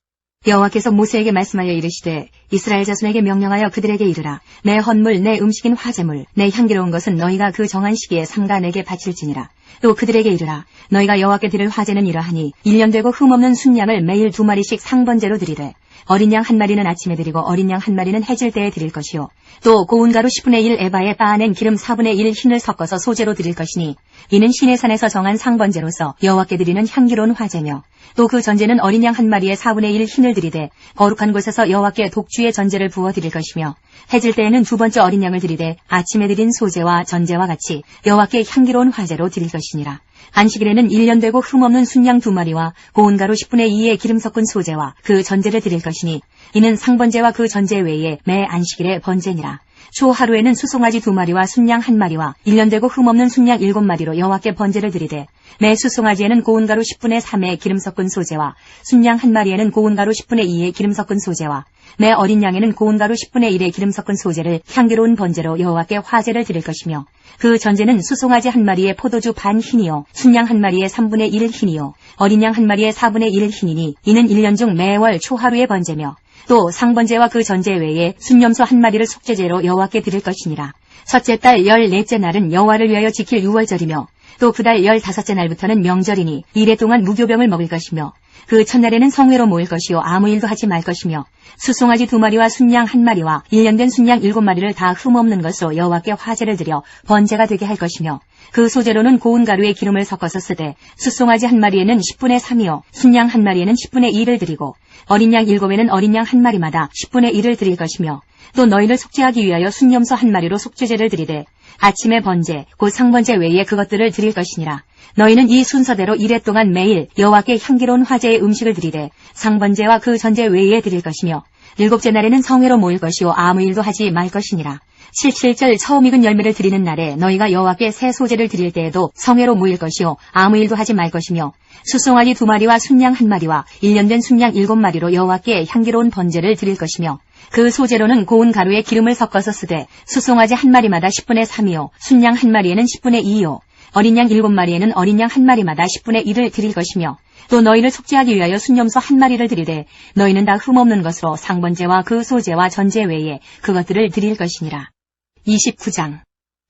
여호와께서 모세에게 말씀하여 이르시되 이스라엘 자손에게 명령하여 그들에게 이르라. 내 헌물 내 음식인 화제물 내 향기로운 것은 너희가 그 정한 시기에 삼가 내게 바칠지니라. 또 그들에게 이르라. 너희가 여호와께 드릴 화제는 이러하니 1년 되고 흠없는 순양을 매일 2마리씩 상번제로 드리되 어린 양 1마리는 아침에 드리고 어린 양 1마리는 해질 때에 드릴 것이요 또 고운 가루 10분의 1 에바에 빻아낸 기름 4분의 1 흰을 섞어서 소제로 드릴 것이니 이는 시내산에서 정한 상번제로서 여호와께 드리는 향기로운 화제며 또 그 전제는 어린 양 1마리에 4분의 1 흰을 드리되 거룩한 곳에서 여호와께 독주의 전제를 부어 드릴 것이며 해질 때에는 두 번째 어린 양을 드리되 아침에 드린 소제와 전제와 같이 여호와께 향기로운 화제로 드릴 것이니라. 안식일에는 1년 되고 흠없는 순양 2마리와 고운 가루 10분의 2의 기름 섞은 소제와 그 전제를 드릴 것이니 이는 상번제와 그 전제 외에 매 안식일의 번제니라. 초 하루에는 수송아지 2마리와 순양 1마리와 1년 되고 흠없는 순양 7마리로 여호와께 번제를 드리되 매 수송아지에는 고운 가루 10분의 3의 기름 섞은 소제와 순양 1마리에는 고운 가루 10분의 2의 기름 섞은 소제와 매 어린 양에는 고운 가루 10분의 1의 기름 섞은 소제를 향기로운 번제로 여호와께 화제를 드릴 것이며 그 전제는 수송아지 1마리에 포도주 반 흰이요 순양 1마리에 3분의 1 흰이요 어린 양 1마리에 4분의 1 흰이니 이는 1년 중 매월 초하루의 번제며 또 상번제와 그 전제 외에 순염소 1마리를 속죄제로 여호와께 드릴 것이니라. 첫째 달 14째 날은 여호와를 위하여 지킬 유월절이며 또 그 달 15째 날부터는 명절이니 이래 동안 무교병을 먹을 것이며 그 첫날에는 성회로 모일 것이요 아무 일도 하지 말 것이며 수송아지 2마리와 순양 1마리와 1년 된 순양 7마리를 다 흠없는 것으로 여호와께 화제를 드려 번제가 되게 할 것이며 그 소제로는 고운 가루에 기름을 섞어서 쓰되 수송아지 1마리에는 10분의 3이요 순양 1마리에는 10분의 2를 드리고 어린 양 7에는 어린 양 1마리마다 10분의 1을 드릴 것이며 또 너희를 속죄하기 위하여 순염소 1마리로 속죄제를 드리되 아침의 번제 곧 상번제 외에 그것들을 드릴 것이니라. 너희는 이 순서대로 이래 동안 매일 여호와께 향기로운 화제의 음식을 드리되 상번제와 그 전제 외에 드릴 것이며 7째 날에는 성회로 모일 것이요 아무 일도 하지 말 것이니라. 77절 처음 익은 열매를 드리는 날에 너희가 여호와께 새 소제를 드릴 때에도 성회로 모일 것이요 아무 일도 하지 말 것이며 수송아지 2마리와 순양 1마리와 1년 된 순양 7마리로 여호와께 향기로운 번제를 드릴 것이며 그 소제로는 고운 가루에 기름을 섞어서 쓰되 수송아지 1마리마다 10분의 3이요 순양 1마리에는 10분의 2이요 어린 양 7마리에는 어린 양 1마리마다 10분의 1을 드릴 것이며 또 너희를 속죄하기 위하여 순염소 1마리를 드리되 너희는 다 흠없는 것으로 상번제와 그 소제와 전제 외에 그것들을 드릴 것이니라. 29장.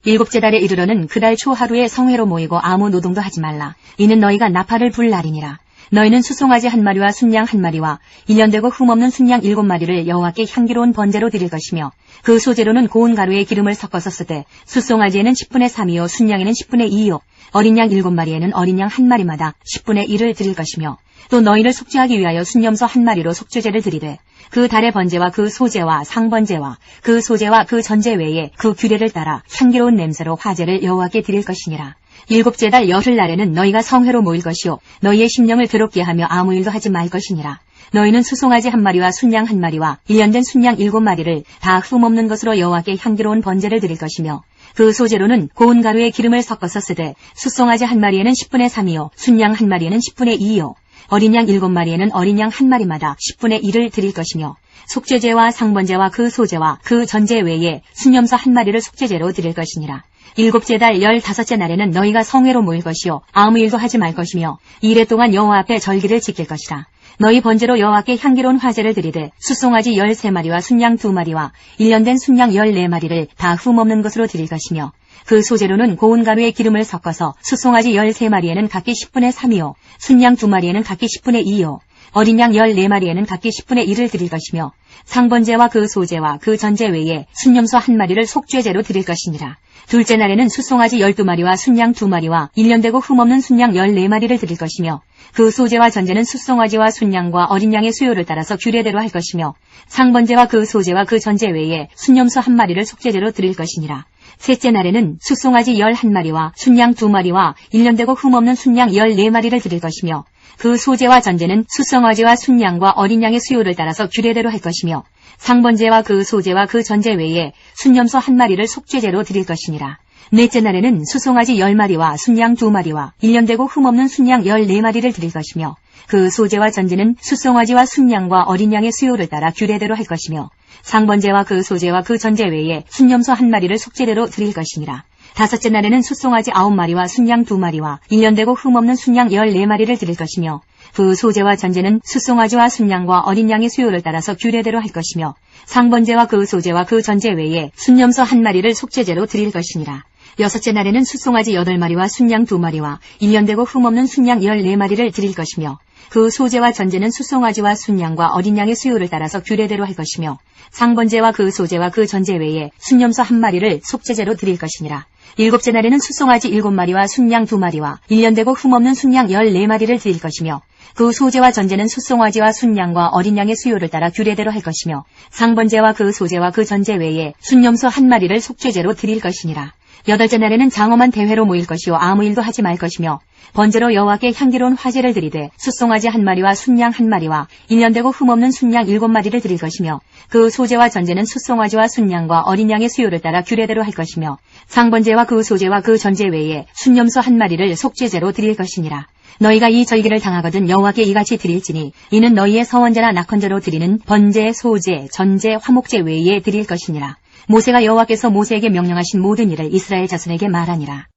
7째 달에 이르러는 그 달 초하루에 성회로 모이고 아무 노동도 하지 말라. 이는 너희가 나팔을 불 날이니라. 너희는 수송아지 1마리와 순양 1마리와 1년 되고 흠없는 순양 7마리를 여호와께 향기로운 번제로 드릴 것이며 그 소제로는 고운 가루에 기름을 섞어서 쓰되 수송아지에는 10분의 3이요 순양에는 10분의 2이요 어린 양 7마리에는 어린 양 1마리마다 10분의 1을 드릴 것이며 또 너희를 속죄하기 위하여 순염소 1마리로 속죄제를 드리되 그 달의 번제와 그 소제와 상번제와 그 소제와 그 전제 외에 그 규례를 따라 향기로운 냄새로 화제를 여호와께 드릴 것이니라. 7째 달 열흘날에는 너희가 성회로 모일 것이요 너희의 심령을 괴롭게 하며 아무 일도 하지 말 것이니라. 너희는 수송아지 1마리와 순양 1마리와 1년 된 순양 7마리를 다 흠없는 것으로 여호와께 향기로운 번제를 드릴 것이며 그 소제로는 고운 가루에 기름을 섞어서 쓰되 수송아지 1마리에는 10분의 3이요 순양 1마리에는 10분의 2이요 어린 양 7마리에는 어린 양 1마리마다 10분의 1을 드릴 것이며 속죄제와 상번제와 그 소제와 그 전제 외에 순염소 1마리를 속죄제로 드릴 것이니라. 7째 달 15째 날에는 너희가 성회로 모일 것이요 아무 일도 하지 말 것이며 이래 동안 여호와 앞에 절기를 지킬 것이라. 너희 번제로 여호와께 향기로운 화제를 드리되 숫송아지 13마리와 순양 2마리와 1년 된 순양 14마리를 다 흠없는 것으로 드릴 것이며 그 소재로는 고운 가루에 기름을 섞어서 숫송아지 13마리에는 각기 10분의 3이요 순양 2마리에는 각기 10분의 2요 어린 양 14마리에는 각기 10분의 1을 드릴 것이며 상번제와 그 소제와 그 전제 외에 순염소 1마리를 속죄제로 드릴 것이니라. 둘째 날에는 숫송아지 12마리와 순양 2마리와 1년 되고 흠없는 순양 14마리를 드릴 것이며 그 소제와 전제는 숫송아지와 순양과 어린 양의 수요를 따라서 규례대로 할 것이며 상번제와 그 소제와 그 전제 외에 순염소 1마리를 속죄제로 드릴 것이니라. 셋째 날에는 숫송아지 11마리와 순양 2마리와 1년 되고 흠없는 순양 14마리를 드릴 것이며 그 소제와 전제는 숫송아지와 순양과 어린 양의 수요를 따라서 규례대로 할 것이며 상번제와 그 소제와 그 전제 외에 순염소 1마리를 속죄제로 드릴 것이니라. 넷째 날에는 숫송아지 10마리와 순양 2마리와 1년 되고 흠없는 순양 14마리를 드릴 것이며 그 소제와 전제는 숫송아지와 순양과 어린 양의 수요를 따라 규례대로 할 것이며 상번제와 그 소제와 그 전제 외에 순염소 1마리를 속죄대로 드릴 것이니라. 다섯째 날에는 숫송아지 9마리와 순양 2마리와 1년 되고 흠없는 순양 14마리를 드릴 것이며 그 소제와 전제는 숫송아지와 순양과 어린 양의 수요를 따라서 규례대로 할 것이며 상번제와 그 소제와 그 전제 외에 순염소 1마리를 속죄제로 드릴 것이니라. 여섯째 날에는 숫송아지 8마리와 순양 2마리와 1년 되고 흠없는 순양 14마리를 드릴 것이며 그 소제와 전제는 숫송아지와 순양과 어린 양의 수요를 따라서 규례대로 할 것이며 상번제와 그 소제와 그 전제 외에 순염소 1마리를 속죄제로 드릴 것이니라. 일곱째 날에는 숫송아지 7마리와 순양 2마리와 1년 되고 흠없는 순양 14마리를 드릴 것이며 그 소제와 전제는 숫송아지와 순양과 어린 양의 수요를 따라 규례대로 할 것이며 상번제와 그 소제와 그 전제 외에 순염소 1마리를 속죄제로 드릴 것이니라. 여덟째 날에는 장엄한 대회로 모일 것이요 아무 일도 하지 말 것이며 번제로 여호와께 향기로운 화제를 드리되 숫송아지 1마리와 순양 1마리와 1년 되고 흠없는 순양 7마리를 드릴 것이며 그 소제와 전제는 숫송아지와 순양과 어린 양의 수요를 따라 규례대로 할 것이며 상번제와 그 소제와 그 전제 외에 순염소 1마리를 속죄제로 드릴 것이니라. 너희가 이 절기를 당하거든 여호와께 이같이 드릴지니 이는 너희의 서원제나 낙헌제로 드리는 번제, 소제, 전제, 화목제 외에 드릴 것이니라. 모세가 여호와께서 모세에게 명령하신 모든 일을 이스라엘 자손에게 말하니라.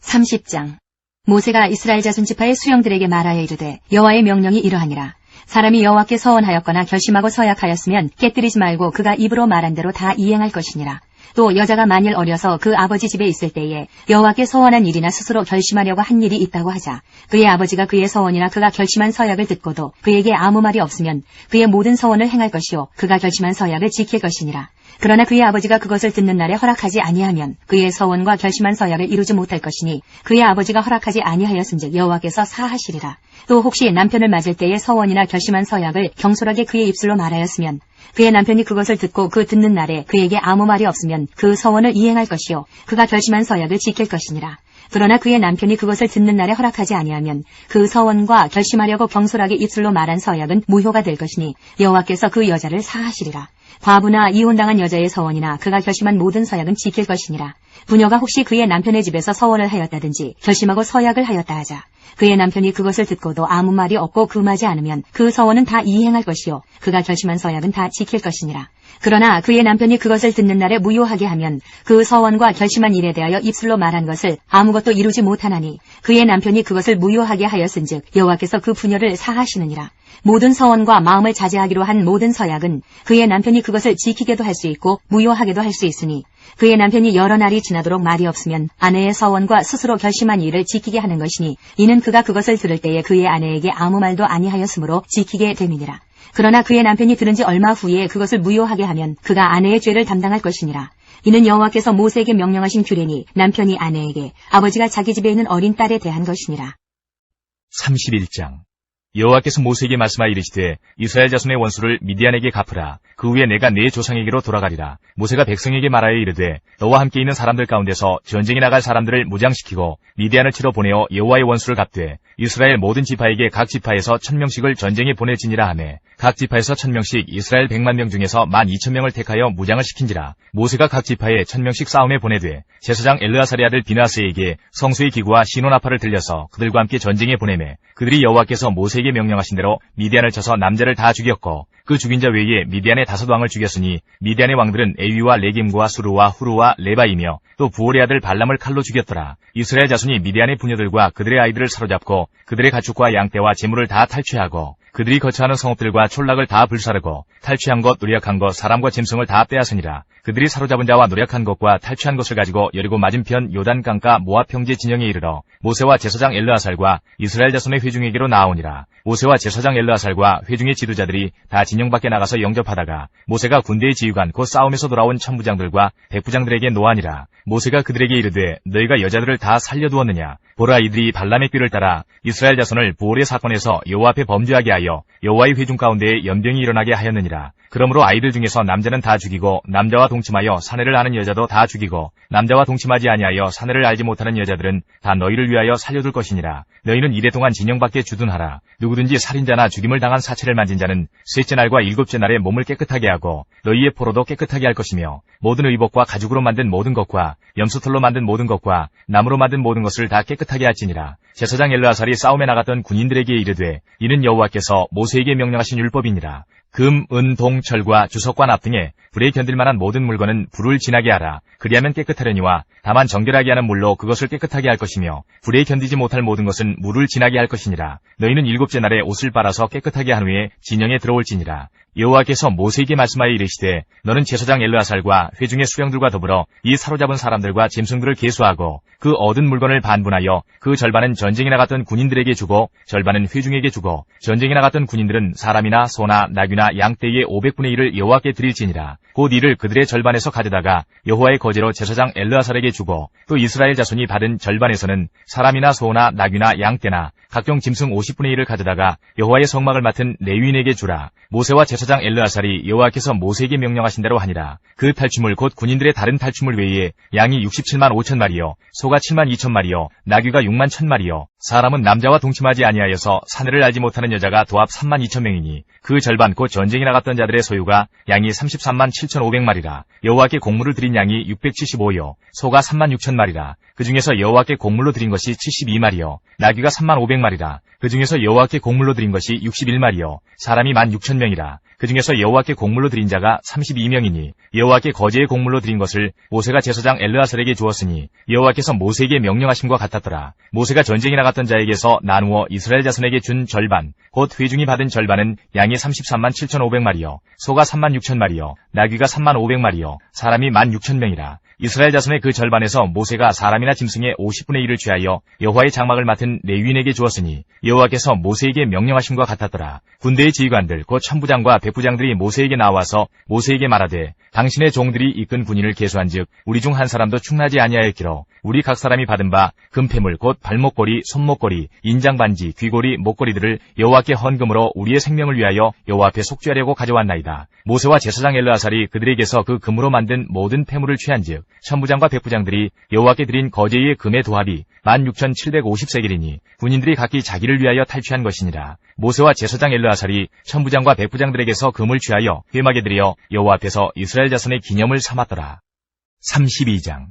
30장 모세가 이스라엘 자손 지파의 수령들에게 말하여 이르되 여호와의 명령이 이러하니라. 사람이 여호와께 서원하였거나 결심하고 서약하였으면 깨뜨리지 말고 그가 입으로 말한 대로 다 이행할 것이니라. 또 여자가 만일 어려서 그 아버지 집에 있을 때에 여호와께 서원한 일이나 스스로 결심하려고 한 일이 있다고 하자 그의 아버지가 그의 서원이나 그가 결심한 서약을 듣고도 그에게 아무 말이 없으면 그의 모든 서원을 행할 것이요 그가 결심한 서약을 지킬 것이니라. 그러나 그의 아버지가 그것을 듣는 날에 허락하지 아니하면 그의 서원과 결심한 서약을 이루지 못할 것이니 그의 아버지가 허락하지 아니하였은즉 여호와께서 사하시리라. 또 혹시 남편을 맞을 때에 서원이나 결심한 서약을 경솔하게 그의 입술로 말하였으면 그의 남편이 그것을 듣고 그 듣는 날에 그에게 아무 말이 없으면 그 서원을 이행할 것이요 그가 결심한 서약을 지킬 것이니라. 그러나 그의 남편이 그것을 듣는 날에 허락하지 아니하면 그 서원과 결심하려고 경솔하게 입술로 말한 서약은 무효가 될 것이니 여호와께서 그 여자를 사하시리라. 과부나 이혼당한 여자의 서원이나 그가 결심한 모든 서약은 지킬 것이니라. 부녀가 혹시 그의 남편의 집에서 서원을 하였다든지 결심하고 서약을 하였다 하자 그의 남편이 그것을 듣고도 아무 말이 없고 금하지 않으면 그 서원은 다 이행할 것이요 그가 결심한 서약은 다 지킬 것이니라. 그러나 그의 남편이 그것을 듣는 날에 무효하게 하면 그 서원과 결심한 일에 대하여 입술로 말한 것을 아무것도 이루지 못하나니 그의 남편이 그것을 무효하게 하였은즉 여호와께서 그 부녀를 사하시느니라. 모든 서원과 마음을 자제하기로 한 모든 서약은 그의 남편이 그것을 지키게도 할 수 있고 무효하게도 할 수 있으니 그의 남편이 여러 날이 지나도록 말이 없으면 아내의 서원과 스스로 결심한 일을 지키게 하는 것이니 이는 그가 그것을 들을 때에 그의 아내에게 아무 말도 아니하였으므로 지키게 됨이니라. 그러나 그의 남편이 들은 지 얼마 후에 그것을 무효하게 하면 그가 아내의 죄를 담당할 것이니라. 이는 여호와께서 모세에게 명령하신 규례니 남편이 아내에게 아버지가 자기 집에 있는 어린 딸에 대한 것이니라. 31장 여호와께서 모세에게 말씀하여 이르시되 이스라엘 자손의 원수를 미디안에게 갚으라. 그 후에 내가 네 조상에게로 돌아가리라. 모세가 백성에게 말하여 이르되 너와 함께 있는 사람들 가운데서 전쟁에 나갈 사람들을 무장시키고 미디안을 치러 보내어 여호와의 원수를 갚되 이스라엘 모든 지파에게 각 지파에서 1000명씩을 전쟁에 보내지니라 하매 각 지파에서 1000명씩 이스라엘 100만 명 중에서 12,000명을 택하여 무장을 시킨지라. 모세가 각 지파에 1000명씩 싸움에 보내되 제사장 엘르아살의 아들 비나스에게 성소의 기구와 시노나파를 들려서 그들과 함께 전쟁에 보내매 그들이 여호와께서 모세에게 명령하신 대로 미디안을 쳐서 남자를 다 죽였고 그 죽인 자 외에 미디안의 5왕을 죽였으니 미디안의 왕들은 에위와 레김과 수르와 후르와 레바이며 또 부올의 아들 발람을 칼로 죽였더라. 이스라엘 자손이 미디안의 부녀들과 그들의 아이들을 사로잡고 그들의 가축과 양떼와 재물을 다 탈취하고 그들이 거처하는 성읍들과 촌락을 다 불사르고 탈취한 것, 노력한 것, 사람과 짐승을 다 빼앗으니라. 그들이 사로잡은 자와 노력한 것과 탈취한 것을 가지고 여리고 맞은편 요단강가 모압 평지 진영에 이르러 모세와 제사장 엘르아살과 이스라엘 자손의 회중에게로 나아오니라. 모세와 제사장 엘르아살과 회중의 지도자들이 다 진영 밖에 나가서 영접하다가 모세가 군대의 지휘관 곧 싸움에서 돌아온 천부장들과 백부장들에게 노하니라. 모세가 그들에게 이르되 너희가 여자들을 다 살려두었느냐? 보라, 이들이 발람의 꾀를 따라 이스라엘 자손을 부올의 사건에서 여호와 앞에 범죄하게 하여 여호와의 회중 가운데에 연병이 일어나게 하였느니라. 그러므로 아이들 중에서 남자는 다 죽이고 남자와 동침하여 사내를 아는 여자도 다 죽이고 남자와 동침하지 아니하여 사내를 알지 못하는 여자들은 다 너희를 위하여 살려둘 것이니라. 너희는 이래 동안 진영 밖에 주둔하라. 누구든지 살인자나 죽임을 당한 사체를 만진 자는 셋째 날과 일곱째 날에 몸을 깨끗하게 하고 너희의 포로도 깨끗하게 할 것이며 모든 의복과 가죽으로 만든 모든 것과 염소털로 만든 모든 것과 나무로 만든 모든 것을 다 깨끗하게 할지니라. 제사장 엘르아살이 싸움에 나갔던 군인들에게 이르되 이는 여호와께서 모세에게 명령하신 율법이니라. 금, 은, 동, 철과 주석과 납 등에 불에 견딜 만한 모든 물건은 불을 지나게 하라. 그리하면 깨끗하려니와 다만 정결하게 하는 물로 그것을 깨끗하게 할 것이며 불에 견디지 못할 모든 것은 물을 지나게 할 것이니라. 너희는 일곱째 날에 옷을 빨아서 깨끗하게 한 후에 진영에 들어올지니라. 여호와께서 모세에게 말씀하여 이르시되 너는 제사장 엘르아살과 회중의 수령들과 더불어 이 사로잡은 사람들과 짐승들을 계수하고 그 얻은 물건을 반분하여 그 절반은 전쟁에 나갔던 군인들에게 주고 절반은 회중에게 주고 전쟁에 나갔던 군인들은 사람이나 소나 나귀나 양떼의 500분의 1을 여호와께 드릴지니라. 곧 이를 그들의 절반에서 가져다가 여호와의 거제로 제사장 엘르아살에게 주고 또 이스라엘 자손이 받은 절반에서는 사람이나 소나 나귀나 양떼나 각종 짐승 50분의 1을 가져다가 여호와의 성막을 맡은 레위인에게 주라. 모세와 제사장 엘르아살이 여호와께서 모세에게 명령하신 대로 하니라. 그 탈취물 곧 군인들의 다른 탈취물 외에 양이 67만 5천 마리요 소가 7만 2천 마리요 나귀가 6만 1천 마리요 사람은 남자와 동침하지 아니하여서 사내를 알지 못하는 여자가 도합 3만 2천 명이니 그 절반 곧 전쟁에 나갔던 자들의 소유가 양이 33만 7,500마리라. 여호와께 곡물을 드린 양이 675요 소가 3만 6천 마리라. 그 중에서 여호와께 곡물로 드린 것이 72마리요 나귀가 3만 500마리라. 그 중에서 여호와께 곡물로 드린 것이 61마리요 사람이 1만 6천 명이라. 그 중에서 여호와께 곡물로 드린 자가 32명이니 여호와께 거제의 곡물로 드린 것을 모세가 제사장 엘르아살에게 주었으니 여호와께서 모세에게 명령하심과 같았더라. 모세가 전쟁에 나갔던 자에게서 나누어 이스라엘 자손에게 준 절반 곧 회중이 받은 절반은 양이 33만 7,500마리요 소가 3만 6천 마리요 나귀가 3만 500마리요 사람이 1만 6천 명이라. 이스라엘 자손의 그 절반에서 모세가 사람이나 짐승의 50분의 1을 취하여 여호와의 장막을 맡은 레위인에게 주었으니 여호와께서 모세에게 명령하심과 같았더라. 군대의 지휘관들 곧 천부장과 백부장들이 모세에게 나와서 모세에게 말하되 당신의 종들이 이끈 군인을 계수한즉 우리 중 한 사람도 충나지 아니하였기로 우리 각 사람이 받은 바 금패물 곧 발목걸이, 손목걸이, 인장반지, 귀고리, 목걸이들을 여호와께 헌금으로 우리의 생명을 위하여 여호와 앞에 속죄하려고 가져왔나이다. 모세와 제사장 엘르아살이 그들에게서 그 금으로 만든 모든 패물을 취한즉 천부장과 백부장들이 여호와께 드린 거제의 금의 도합이 16,750세겔이니 군인들이 각기 자기를 위하여 탈취한 것이니라. 모세와 제사장 엘르아살이 천부장과 백부장들에게서 금을 취하여 회막에 들여 여호와 앞에서 이스라엘 자손의 기념을 삼았더라. 32장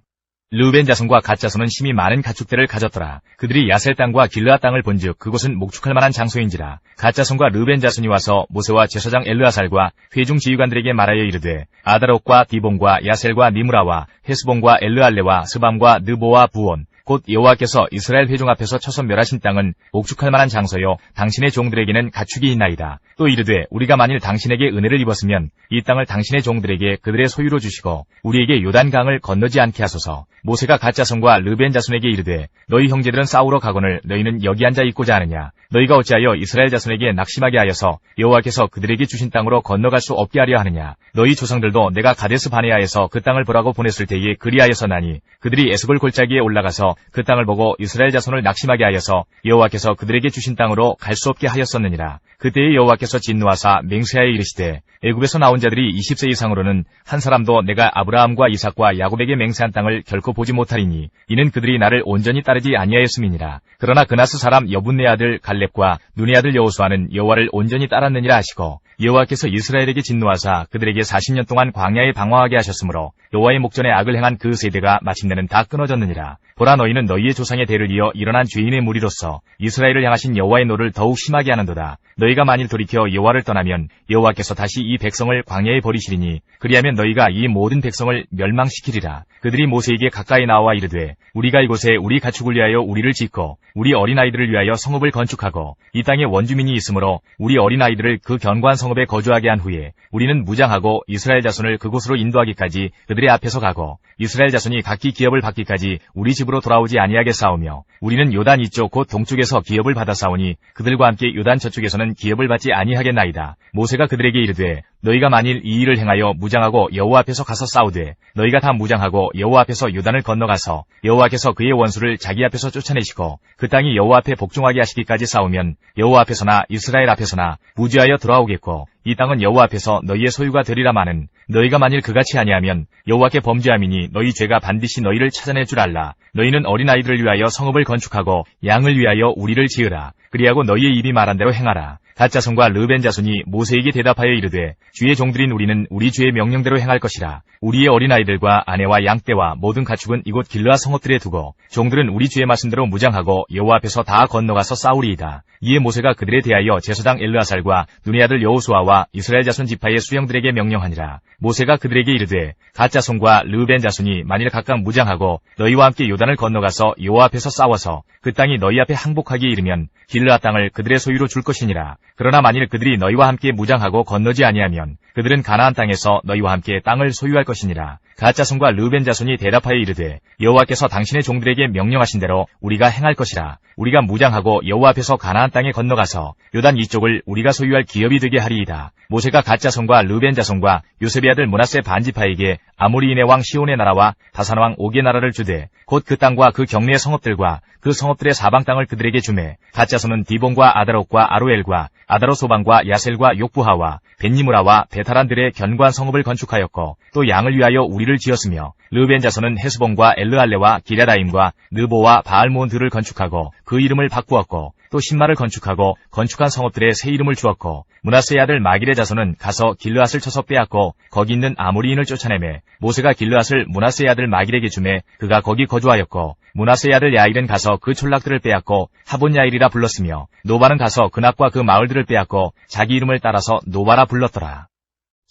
르우벤 자손과 갓 자손은 심히 많은 가축대를 가졌더라. 그들이 야셀 땅과 길르앗 땅을 본즉 그곳은 목축할 만한 장소인지라. 갓 자손과 르우벤 자손이 와서 모세와 제사장 엘르아살과 회중 지휘관들에게 말하여 이르되 아다롯과 디본과 야셀과 니므라와 헤스본과 엘르알레와 스밤과 느보와 부온 곧 여호와께서 이스라엘 회중 앞에서 쳐서 멸하신 땅은 목축할 만한 장소요 당신의 종들에게는 가축이 있나이다. 또 이르되 우리가 만일 당신에게 은혜를 입었으면 이 땅을 당신의 종들에게 그들의 소유로 주시고 우리에게 요단강을 건너지 않게 하소서. 모세가 갓 자손과 르벤 자손에게 이르되 너희 형제들은 싸우러 가거늘 너희는 여기 앉아 있고자 하느냐. 너희가 어찌하여 이스라엘 자손에게 낙심하게 하여서 여호와께서 그들에게 주신 땅으로 건너갈 수 없게 하려 하느냐. 너희 조상들도 내가 가데스 바네아에서 그 땅을 보라고 보냈을 때에 그리하여서나니 그들이 에스골 골짜기에 올라가서 그 땅을 보고 이스라엘 자손을 낙심하게 하여서 여호와께서 그들에게 주신 땅으로 갈 수 없게 하였었느니라. 그때에 여호와께서 진노하사 맹세하여 이르시되 애굽에서 나온 자들이 20세 이상으로는 한 사람도 내가 아브라함과 이삭과 야곱에게 맹세한 땅을 결코 보지 못하리니 이는 그들이 나를 온전히 따르지 아니하였음이니라. 그러나 그나스 사람 여분네 아들 갈렙과 눈의 아들 여호수아는 여호와를 온전히 따랐느니라 하시고 여호와께서 이스라엘에게 진노하사 그들에게 40년 동안 광야에 방황하게 하셨으므로 여호와의 목전에 악을 행한 그 세대가 마침내는 다 끊어졌느니라. 보라, 너희는 너희의 조상의 대를 이어 일어난 죄인의 무리로서 이스라엘을 향하신 여호와의 노를 더욱 심하게 하는도다. 너희가 만일 돌이켜 여호와를 떠나면 여호와께서 다시 이 백성을 광야에 버리시리니 그리하면 너희가 이 모든 백성을 멸망시키리라. 그들이 모세에게 가까이 나와 이르되 우리가 이곳에 우리 가축을 위하여 우리를 짓고 우리 어린아이들을 위하여 성읍을 건축하고 이 땅에 원주민이 있으므로 우리 어린아이들을 그 견고한 성읍에 거주하게 한 후에 우리는 무장하고 이스라엘 자손을 그곳으로 인도하기까지 그들의 앞에서 가고 이스라엘 자손이 각기 기업을 받기까지 우리 집으로 돌아오지 아니하게 싸우며 우리는 요단 이쪽 곧 동쪽에서 기업을 받아 싸우니 그들과 함께 요단 저쪽에서는 기업을 받지 아니하겠나이다. 모세가 그들에게 이르되 너희가 만일 이 일을 행하여 무장하고 여호와 앞에서 가서 싸우되 너희가 다 무장하고 여호와 앞에서 요단을 건너가서 여호와께서 그의 원수를 자기 앞에서 쫓아내시고 그 땅이 여호와 앞에 복종하게 하시기까지 싸우면 여호와 앞에서나 이스라엘 앞에서나 무죄하여 돌아오겠고 이 땅은 여호와 앞에서 너희의 소유가 되리라마는 너희가 만일 그같이 아니하면 여호와께 범죄함이니 너희 죄가 반드시 너희를 찾아낼 줄 알라. 너희는 어린아이들을 위하여 성읍을 건축하고 양을 위하여 우리를 지으라. 그리하고 너희의 입이 말한 대로 행하라. 갓 자손과 르벤 자손이 모세에게 대답하여 이르되 주의 종들인 우리는 우리 주의 명령대로 행할 것이라. 우리의 어린아이들과 아내와 양떼와 모든 가축은 이곳 길르앗 성읍들에 두고 종들은 우리 주의 말씀대로 무장하고 여호와 앞에서 다 건너가서 싸우리이다. 이에 모세가 그들에 대하여 제사장 엘르아살과 눈의 아들 여호수아와 이스라엘 자손 지파의 수령들에게 명령하니라. 모세가 그들에게 이르되 갓 자손과 르벤 자손이 만일 각각 무장하고 너희와 함께 요단을 건너가서 여호와 앞에서 싸워서 그 땅이 너희 앞에 항복하기에 이르면 길르앗 땅을 그들의 소유로 줄 것이니라. 그러나 만일 그들이 너희와 함께 무장하고 건너지 아니하면 그들은 가나안 땅에서 너희와 함께 땅을 소유할 것이니라. 갓 자손과 르벤 자손이 대답하여 이르되 여호와께서 당신의 종들에게 명령하신 대로 우리가 행할 것이라. 우리가 무장하고 여호와 앞에서 가나안 땅에 건너가서 요단 이쪽을 우리가 소유할 기업이 되게 하리이다. 모세가 갓 자손과 르벤 자손과 요셉의 아들 므낫세 반지파에게 아모리인의 왕 시온의 나라와 바산 왕 옥의 나라를 주되 곧 그 땅과 그 경내의 성읍들과 그 성읍들의 사방 땅을 그들에게 주매 갓 자손은 디본과 아다롯과 아로엘과 아다롯 소방과 야셀과 욕부하와 벳니무라와 베타란들의 견고한 성읍을 건축하였고 또 양을 위하여 우리를 지었으며 르벤 자손은 헤스본과 엘르알레와 기랴다임과 느보와 바알몬들을 건축하고 그 이름을 바꾸었고 또 신마를 건축하고 건축한 성읍들의 새 이름을 주었고 므낫세의 아들 마길의 자손은 가서 길르앗을 쳐서 빼앗고 거기 있는 아모리인을 쫓아내매 모세가 길르앗을 므낫세의 아들 마길에게 주매 그가 거기 거주하였고 므낫세의 아들 야일은 가서 그 촌락들을 빼앗고 하본 야일이라 불렀으며 노바는 가서 그낙과 그 마을들을 빼앗고 자기 이름을 따라서 노바라 불렀더라.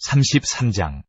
33장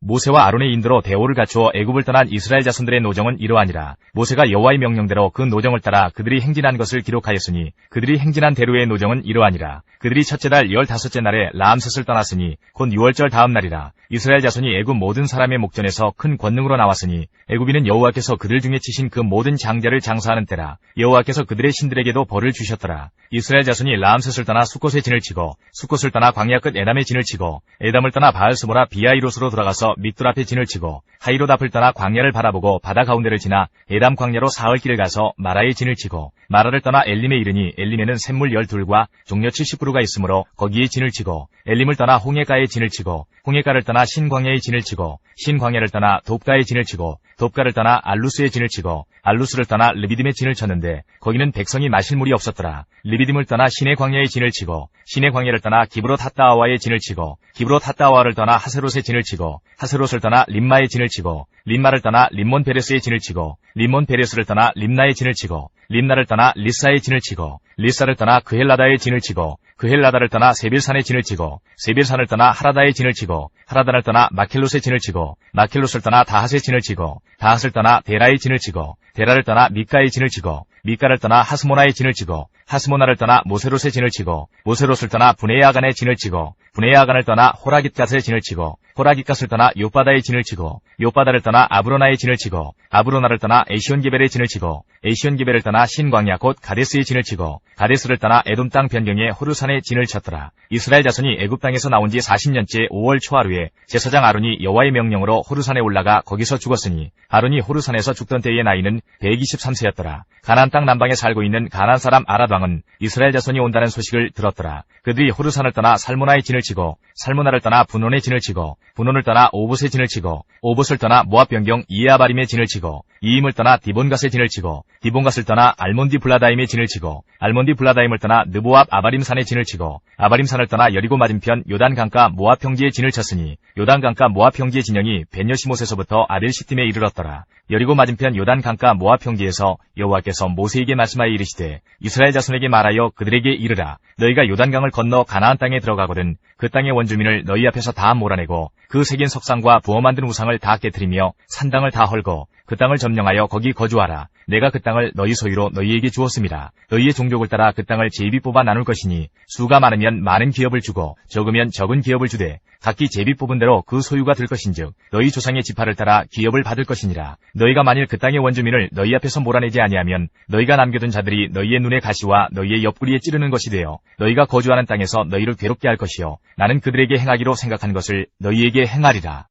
모세와 아론의 인도로 대오를 갖추어 애굽을 떠난 이스라엘 자손들의 노정은 이러하니라. 모세가 여호와의 명령대로 그 노정을 따라 그들이 행진한 것을 기록하였으니 그들이 행진한 대로의 노정은 이러하니라. 그들이 첫째 달 15째 날에 라암셋을 떠났으니 곧 6월절 다음 날이라. 이스라엘 자손이 애굽 모든 사람의 목전에서 큰 권능으로 나왔으니 애굽인은 여호와께서 그들 중에 치신 그 모든 장자를 장사하는 때라. 여호와께서 그들의 신들에게도 벌을 주셨더라. 이스라엘 자손이 라암셋을 떠나 숫곳에 진을 치고 숫곳을 떠나 광야 끝 에담에 진을 치고 에담을 떠나 바알스모라 비아이롯으로 돌아가서 믹돌 앞에 진을 치고 하이롯 앞을 떠나 광야를 바라보고 바다 가운데를 지나 에담 광야로 사흘 길을 가서 마라에 진을 치고 마라를 떠나 엘림에 이르니 엘림에는 샘물 12과 종려 70그루가 있으므로 거기에 진을 치고 엘림을 떠나 홍해가에 진을 치고 홍해가를 떠나 신광야에 진을 치고 신광야를 떠나 돕가에 진을 치고 돕가를 떠나 알루스에 진을 치고 알루스를 떠나 르비딤에 진을 쳤는데 거기는 백성이 마실 물이 없었더라. 르비딤을 떠나 신의 광야에 진을 치고 신의 광야를 떠나 기브롯 핫다아와에 진을 치고 기브롯 핫다아와를 떠나 하세롯에 진을 치고 하세롯을 떠나 림마에 진을 치고 림마를 떠나 림몬 베레스에 진을 치고 림몬 베레스를 떠나 림나에 진을 치고 림나를 떠나 리사에 진을 치고 리사를 떠나 그헬라다에 진을 치고 그헬라다를 떠나 세빌산에 진을 치고 세빌산을 떠나 하라다에 진을 치고 하라다를 떠나 마켈롯에 진을 치고 마켈롯을 떠나 다핫에 진을 치고 다핫을 떠나 데라에 진을 치고 데라를 떠나 미가에 진을 치고 미가를 떠나 하스모나에 진을 치고 하스모나를 떠나 모세롯에 진을 치고 모세롯을 떠나 분에야간에 진을 치고 분에야간을 떠나 호라깃갓에 진을 치고 호라깃갓을 떠나 요바다에 진을 치고 요바다를 떠나 아브로나에 진을 치고 아브로나를 떠나 에시온게벨에 진을 치고 에시온게벨을 떠나 신광야 곧 가데스에 진을 치고 가데스를 떠나 에돔 땅 변경에 호르산에 진을 쳤더라. 이스라엘 자손이 애굽 땅에서 나온 지 40년째 5월 초하루에 제사장 아론이 여호와의 명령으로 호르산에 올라가 거기서 죽었으니 아론이 호르산에서 죽던 때의 나이는 123세였더라. 가나안 땅 남방에 살고 있는 가나안 사람 아랏 왕은 이스라엘 자손이 온다는 소식을 들었더라. 그들이 호르산을 떠나 살모나에 진을 치고 살모나를 떠나 분온에 진을 치고 분온을 떠나 오봇에 진을 치고 오봇을 떠나 모압 변경 이에아바림에 진을 치고 이임을 떠나 디본갓의 진을 치고 디본갓을 떠나 알몬디 블라다임의 진을 치고 알몬디 블라다임을 떠나 느보압 아바림산의 진을 치고 아바림산을 떠나 여리고 맞은편 요단 강가 모압 평지의 진을 쳤으니 요단 강가 모압 평지의 진영이 벤여시못에서부터 아델 시팀에 이르렀더라. 여리고 맞은편 요단 강가 모압 평지에서 여호와께서 모세에게 말씀하여 이르시되 이스라엘 자손에게 말하여 그들에게 이르라. 너희가 요단강을 건너 가나안 땅에 들어가거든 그 땅의 원주민을 너희 앞에서 다 몰아내고 그 새긴 석상과 부어 만든 우상을 다 깨뜨리며 산당을 다 헐고 그 땅을 점령하여 거기 거주하라. 내가 그 땅을 너희 소유로 너희에게 주었습니다. 너희의 종족을 따라 그 땅을 제비 뽑아 나눌 것이니 수가 많으면 많은 기업을 주고 적으면 적은 기업을 주되 각기 제비 뽑은 대로 그 소유가 될 것인즉 너희 조상의 지파를 따라 기업을 받을 것이니라. 너희가 만일 그 땅의 원주민을 너희 앞에서 몰아내지 아니하면 너희가 남겨둔 자들이 너희의 눈에 가시와 너희의 옆구리에 찌르는 것이 되어 너희가 거주하는 땅에서 너희를 괴롭게 할 것이요 나는 그들에게 행하기로 생각한 것을 너희에게 행하리라.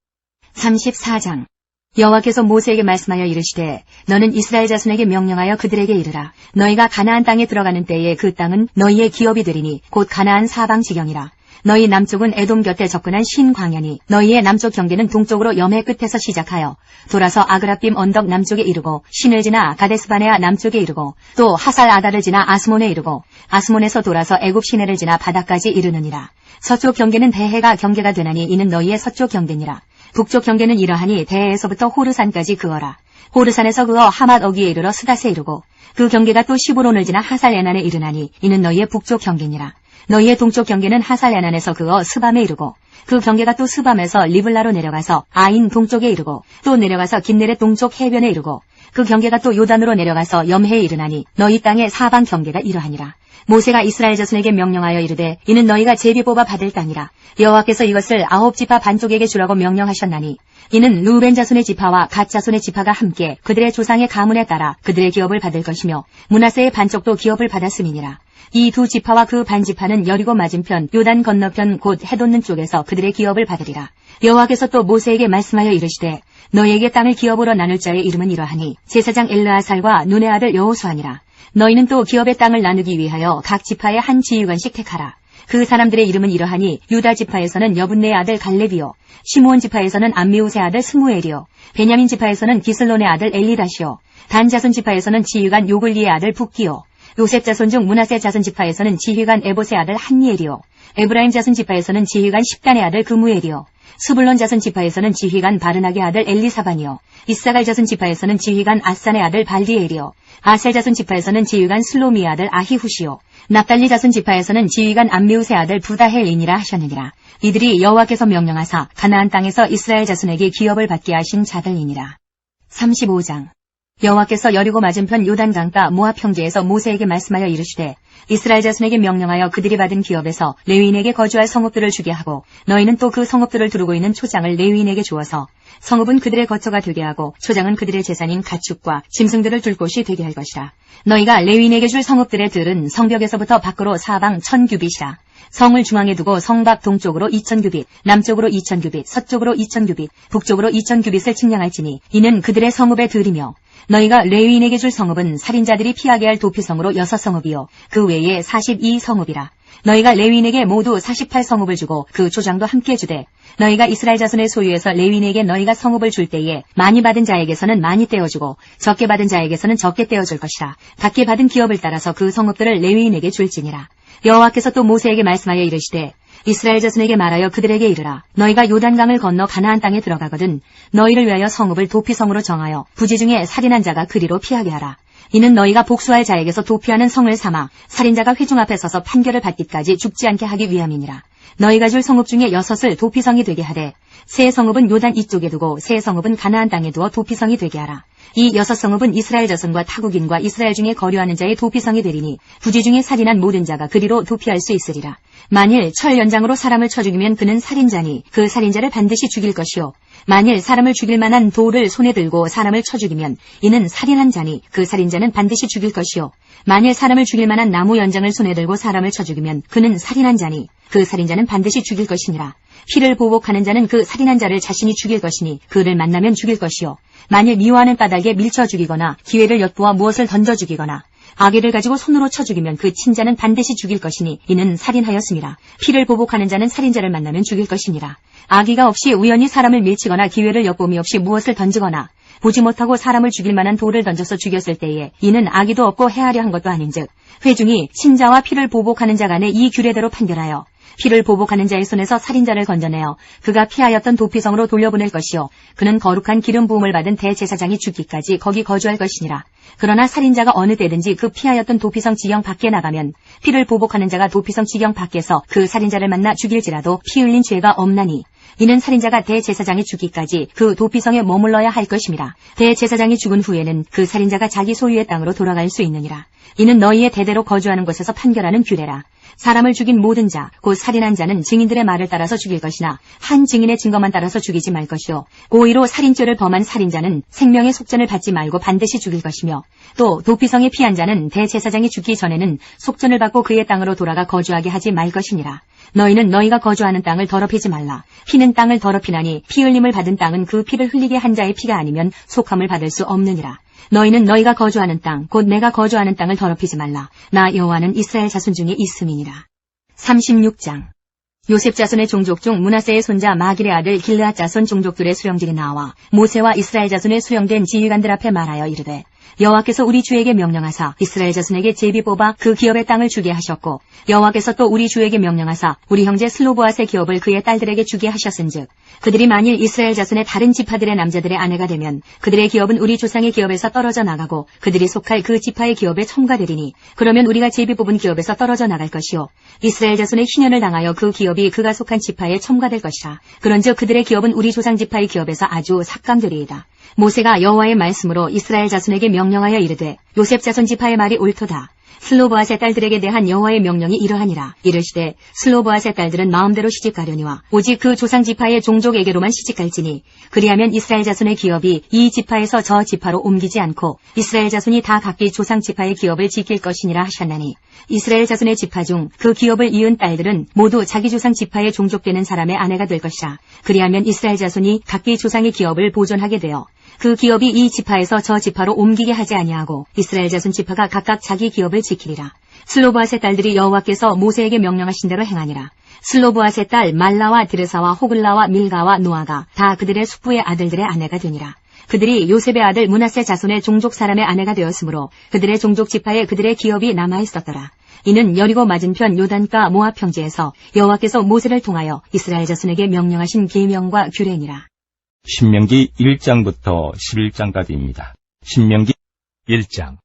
34장 여호와께서 모세에게 말씀하여 이르시되 너는 이스라엘 자손에게 명령하여 그들에게 이르라. 너희가 가나안 땅에 들어가는 때에 그 땅은 너희의 기업이 되리니 곧 가나안 사방 지경이라. 너희 남쪽은 에돔 곁에 접근한 신 광야니 너희의 남쪽 경계는 동쪽으로 염해 끝에서 시작하여 돌아서 아그라빔 언덕 남쪽에 이르고 신을 지나 가데스바네아 남쪽에 이르고 또 하살 아다를 지나 아스몬에 이르고 아스몬에서 돌아서 애굽 시내를 지나 바다까지 이르느니라. 서쪽 경계는 대해가 경계가 되나니 이는 너희의 서쪽 경계니라. 북쪽 경계는 이러하니 대해에서부터 호르산까지 그어라. 호르산에서 그어 하맛 어기에 이르러 스닷에 이르고 그 경계가 또 시브론을 지나 하살 에난에 이르나니 이는 너희의 북쪽 경계니라. 너희의 동쪽 경계는 하살 에난에서 그어 스밤에 이르고 그 경계가 또 스밤에서 리블라로 내려가서 아인 동쪽에 이르고 또 내려가서 긴네렛 동쪽 해변에 이르고 그 경계가 또 요단으로 내려가서 염해에 이르나니 너희 땅의 사방 경계가 이러하니라. 모세가 이스라엘 자손에게 명령하여 이르되 이는 너희가 제비 뽑아 받을 땅이라. 여호와께서 이것을 9지파 반쪽에게 주라고 명령하셨나니 이는 루벤 자손의 지파와 갓 자손의 지파가 함께 그들의 조상의 가문에 따라 그들의 기업을 받을 것이며 므낫세의 반쪽도 기업을 받았음이니라. 이 두 지파와 그 반지파는 여리고 맞은편 요단 건너편 곧 해돋는 쪽에서 그들의 기업을 받으리라. 여호와께서 또 모세에게 말씀하여 이르시되 너희에게 땅을 기업으로 나눌 자의 이름은 이러하니 제사장 엘르아살과 눈의 아들 여호수아니라. 너희는 또 기업의 땅을 나누기 위하여 각 지파의 한 지휘관씩 택하라. 그 사람들의 이름은 이러하니 유다 지파에서는 여분네의 아들 갈렙이요 시므온 지파에서는 암미우스의 아들 스무엘이요 베냐민 지파에서는 기슬론의 아들 엘리다시요 단 자손 지파에서는 지휘관 요글리의 아들 붓기요 요셉 자손 중 므낫세 자손 지파에서는 지휘관 에봇의 아들 한니엘이요 에브라임 자손 지파에서는 지휘관 십단의 아들 그무엘이요 스불론 자손 지파에서는 지휘관 바르낙의 아들 엘리사반이요 이사갈 자손 지파에서는 지휘관 아산의 아들 발디엘이요 아셀 자손 지파에서는 지휘관 슬로미의 아들 아히후시요 납달리 자손 지파에서는 지휘관 암미우스의 아들 부다헬이니라 하셨느니라. 이들이 여호와께서 명령하사 가나안 땅에서 이스라엘 자손에게 기업을 받게 하신 자들이니라. 35장 여호와께서 여리고 맞은편 요단강가 모압 평지에서 모세에게 말씀하여 이르시되 이스라엘 자손에게 명령하여 그들이 받은 기업에서 레위인에게 거주할 성읍들을 주게 하고 너희는 또 그 성읍들을 두르고 있는 초장을 레위인에게 주어서 성읍은 그들의 거처가 되게 하고 초장은 그들의 재산인 가축과 짐승들을 둘 곳이 되게 할 것이라. 너희가 레위인에게 줄 성읍들의 들은 성벽에서부터 밖으로 사방 1000규빗이라. 성을 중앙에 두고 성 밖 동쪽으로 2000규빗, 남쪽으로 2000규빗, 서쪽으로 2000규빗, 북쪽으로 2000규빗을 측량할지니 이는 그들의 성읍의 들이며 너희가 레위인에게 줄 성읍은 살인자들이 피하게 할 도피성으로 6성읍이요 그 외에 42성읍이라. 너희가 레위인에게 모두 48성읍을 주고 그 조장도 함께 주되 너희가 이스라엘 자손의 소유에서 레위인에게 너희가 성읍을 줄 때에 많이 받은 자에게서는 많이 떼어주고 적게 받은 자에게서는 적게 떼어줄 것이라. 각기 받은 기업을 따라서 그 성읍들을 레위인에게 줄지니라. 여호와께서 또 모세에게 말씀하여 이르시되 이스라엘 자손에게 말하여 그들에게 이르라. 너희가 요단강을 건너 가나안 땅에 들어가거든 너희를 위하여 성읍을 도피성으로 정하여 부지 중에 살인한 자가 그리로 피하게 하라. 이는 너희가 복수할 자에게서 도피하는 성을 삼아 살인자가 회중 앞에 서서 판결을 받기까지 죽지 않게 하기 위함이니라. 너희가 줄 성읍 중에 6을 도피성이 되게 하되 세 성읍은 요단 이쪽에 두고 세 성읍은 가나안 땅에 두어 도피성이 되게 하라. 이 6성읍은 이스라엘 자손과 타국인과 이스라엘 중에 거류하는 자의 도피성이 되리니 부지 중에 살인한 모든 자가 그리로 도피할 수 있으리라. 만일 철 연장으로 사람을 쳐 죽이면 그는 살인자니 그 살인자를 반드시 죽일 것이요 만일 사람을 죽일 만한 돌을 손에 들고 사람을 쳐 죽이면 이는 살인한 자니 그 살인자는 반드시 죽일 것이요 만일 사람을 죽일 만한 나무 연장을 손에 들고 사람을 쳐 죽이면 그는 살인한 자니 그 살인자는 반드시 죽일 것이니라. 피를 보복하는 자는 그 살인한 자를 자신이 죽일 것이니 그를 만나면 죽일 것이요 만일 미워하는 까닭에 밀쳐 죽이거나 기회를 엿보아 무엇을 던져 죽이거나 아기를 가지고 손으로 쳐 죽이면 그 친자는 반드시 죽일 것이니 이는 살인하였음이라. 피를 보복하는 자는 살인자를 만나면 죽일 것이니라. 아기가 없이 우연히 사람을 밀치거나 기회를 엿봄이 없이 무엇을 던지거나 보지 못하고 사람을 죽일 만한 돌을 던져서 죽였을 때에 이는 악의도 없고 해하려 한 것도 아닌즉 회중이 친자와 피를 보복하는 자 간에 이 규례대로 판결하여 피를 보복하는 자의 손에서 살인자를 건져내어 그가 피하였던 도피성으로 돌려보낼 것이요 그는 거룩한 기름 부음을 받은 대제사장이 죽기까지 거기 거주할 것이니라. 그러나 살인자가 어느 때든지 그 피하였던 도피성 지경 밖에 나가면 피를 보복하는 자가 도피성 지경 밖에서 그 살인자를 만나 죽일지라도 피 흘린 죄가 없나니 이는 살인자가 대제사장이 죽기까지 그 도피성에 머물러야 할 것임이라. 대제사장이 죽은 후에는 그 살인자가 자기 소유의 땅으로 돌아갈 수 있느니라. 이는 너희의 대대로 거주하는 곳에서 판결하는 규례라. 사람을 죽인 모든 자, 곧 살인한 자는 증인들의 말을 따라서 죽일 것이나 한 증인의 증거만 따라서 죽이지 말 것이요. 고의로 살인죄를 범한 살인자는 생명의 속전을 받지 말고 반드시 죽일 것이며 또 도피성에 피한 자는 대제사장이 죽기 전에는 속전을 받고 그의 땅으로 돌아가 거주하게 하지 말 것이니라. 너희는 너희가 거주하는 땅을 더럽히지 말라. 피는 땅을 더럽히나니 피 흘림을 받은 땅은 그 피를 흘리게 한 자의 피가 아니면 속함을 받을 수 없느니라. 너희는 너희가 거주하는 땅, 곧 내가 거주하는 땅을 더럽히지 말라. 나 여호와는 이스라엘 자손 중에 있음이니라. 36장 요셉 자손의 종족 중 므낫세의 손자 마길의 아들 길르앗 자손 종족들의 수령들이 나와 모세와 이스라엘 자손의 수령된 지휘관들 앞에 말하여 이르되 여호와께서 우리 주에게 명령하사 이스라엘 자손에게 제비 뽑아 그 기업의 땅을 주게 하셨고 여호와께서 또 우리 주에게 명령하사 우리 형제 슬로보앗의 기업을 그의 딸들에게 주게 하셨은즉 그들이 만일 이스라엘 자손의 다른 지파들의 남자들의 아내가 되면 그들의 기업은 우리 조상의 기업에서 떨어져 나가고 그들이 속할 그 지파의 기업에 첨가되리니 그러면 우리가 제비 뽑은 기업에서 떨어져 나갈 것이요 이스라엘 자손의 희년을 당하여 그 기업이 그가 속한 지파에 첨가될 것이라. 그런즉 그들의 기업은 우리 조상 지파의 기업에서 아주 삭감되리이다. 모세가 여호와의 말씀으로 이스라엘 자손에게 명령하여 이르되 요셉 자손 지파의 말이 옳도다. 슬로보앗의 딸들에게 대한 여호와의 명령이 이러하니라. 이르시되 슬로보앗의 딸들은 마음대로 시집가려니와 오직 그 조상 지파의 종족에게로만 시집갈지니 그리하면 이스라엘 자손의 기업이 이 지파에서 저 지파로 옮기지 않고 이스라엘 자손이 다 각기 조상 지파의 기업을 지킬 것이니라 하셨나니 이스라엘 자손의 지파 중 그 기업을 이은 딸들은 모두 자기 조상 지파의 종족되는 사람의 아내가 될 것이라. 그리하면 이스라엘 자손이 각기 조상의 기업을 보존하게 되어 그 기업이 이 지파에서 저 지파로 옮기게 하지 아니하고 이스라엘 자손 지파가 각각 자기 기업을 지키리라. 슬로보앗의 딸들이 여호와께서 모세에게 명령하신 대로 행하니라. 슬로보앗의 딸 말라와 드르사와 호글라와 밀가와 노아가 다 그들의 숙부의 아들들의 아내가 되니라. 그들이 요셉의 아들 므낫세 자손의 종족 사람의 아내가 되었으므로 그들의 종족 지파에 그들의 기업이 남아 있었더라. 이는 여리고 맞은편 요단가 모압 평지에서 여호와께서 모세를 통하여 이스라엘 자손에게 명령하신 계명과 규례니라. 신명기 1장부터 11장까지입니다. 신명기 1장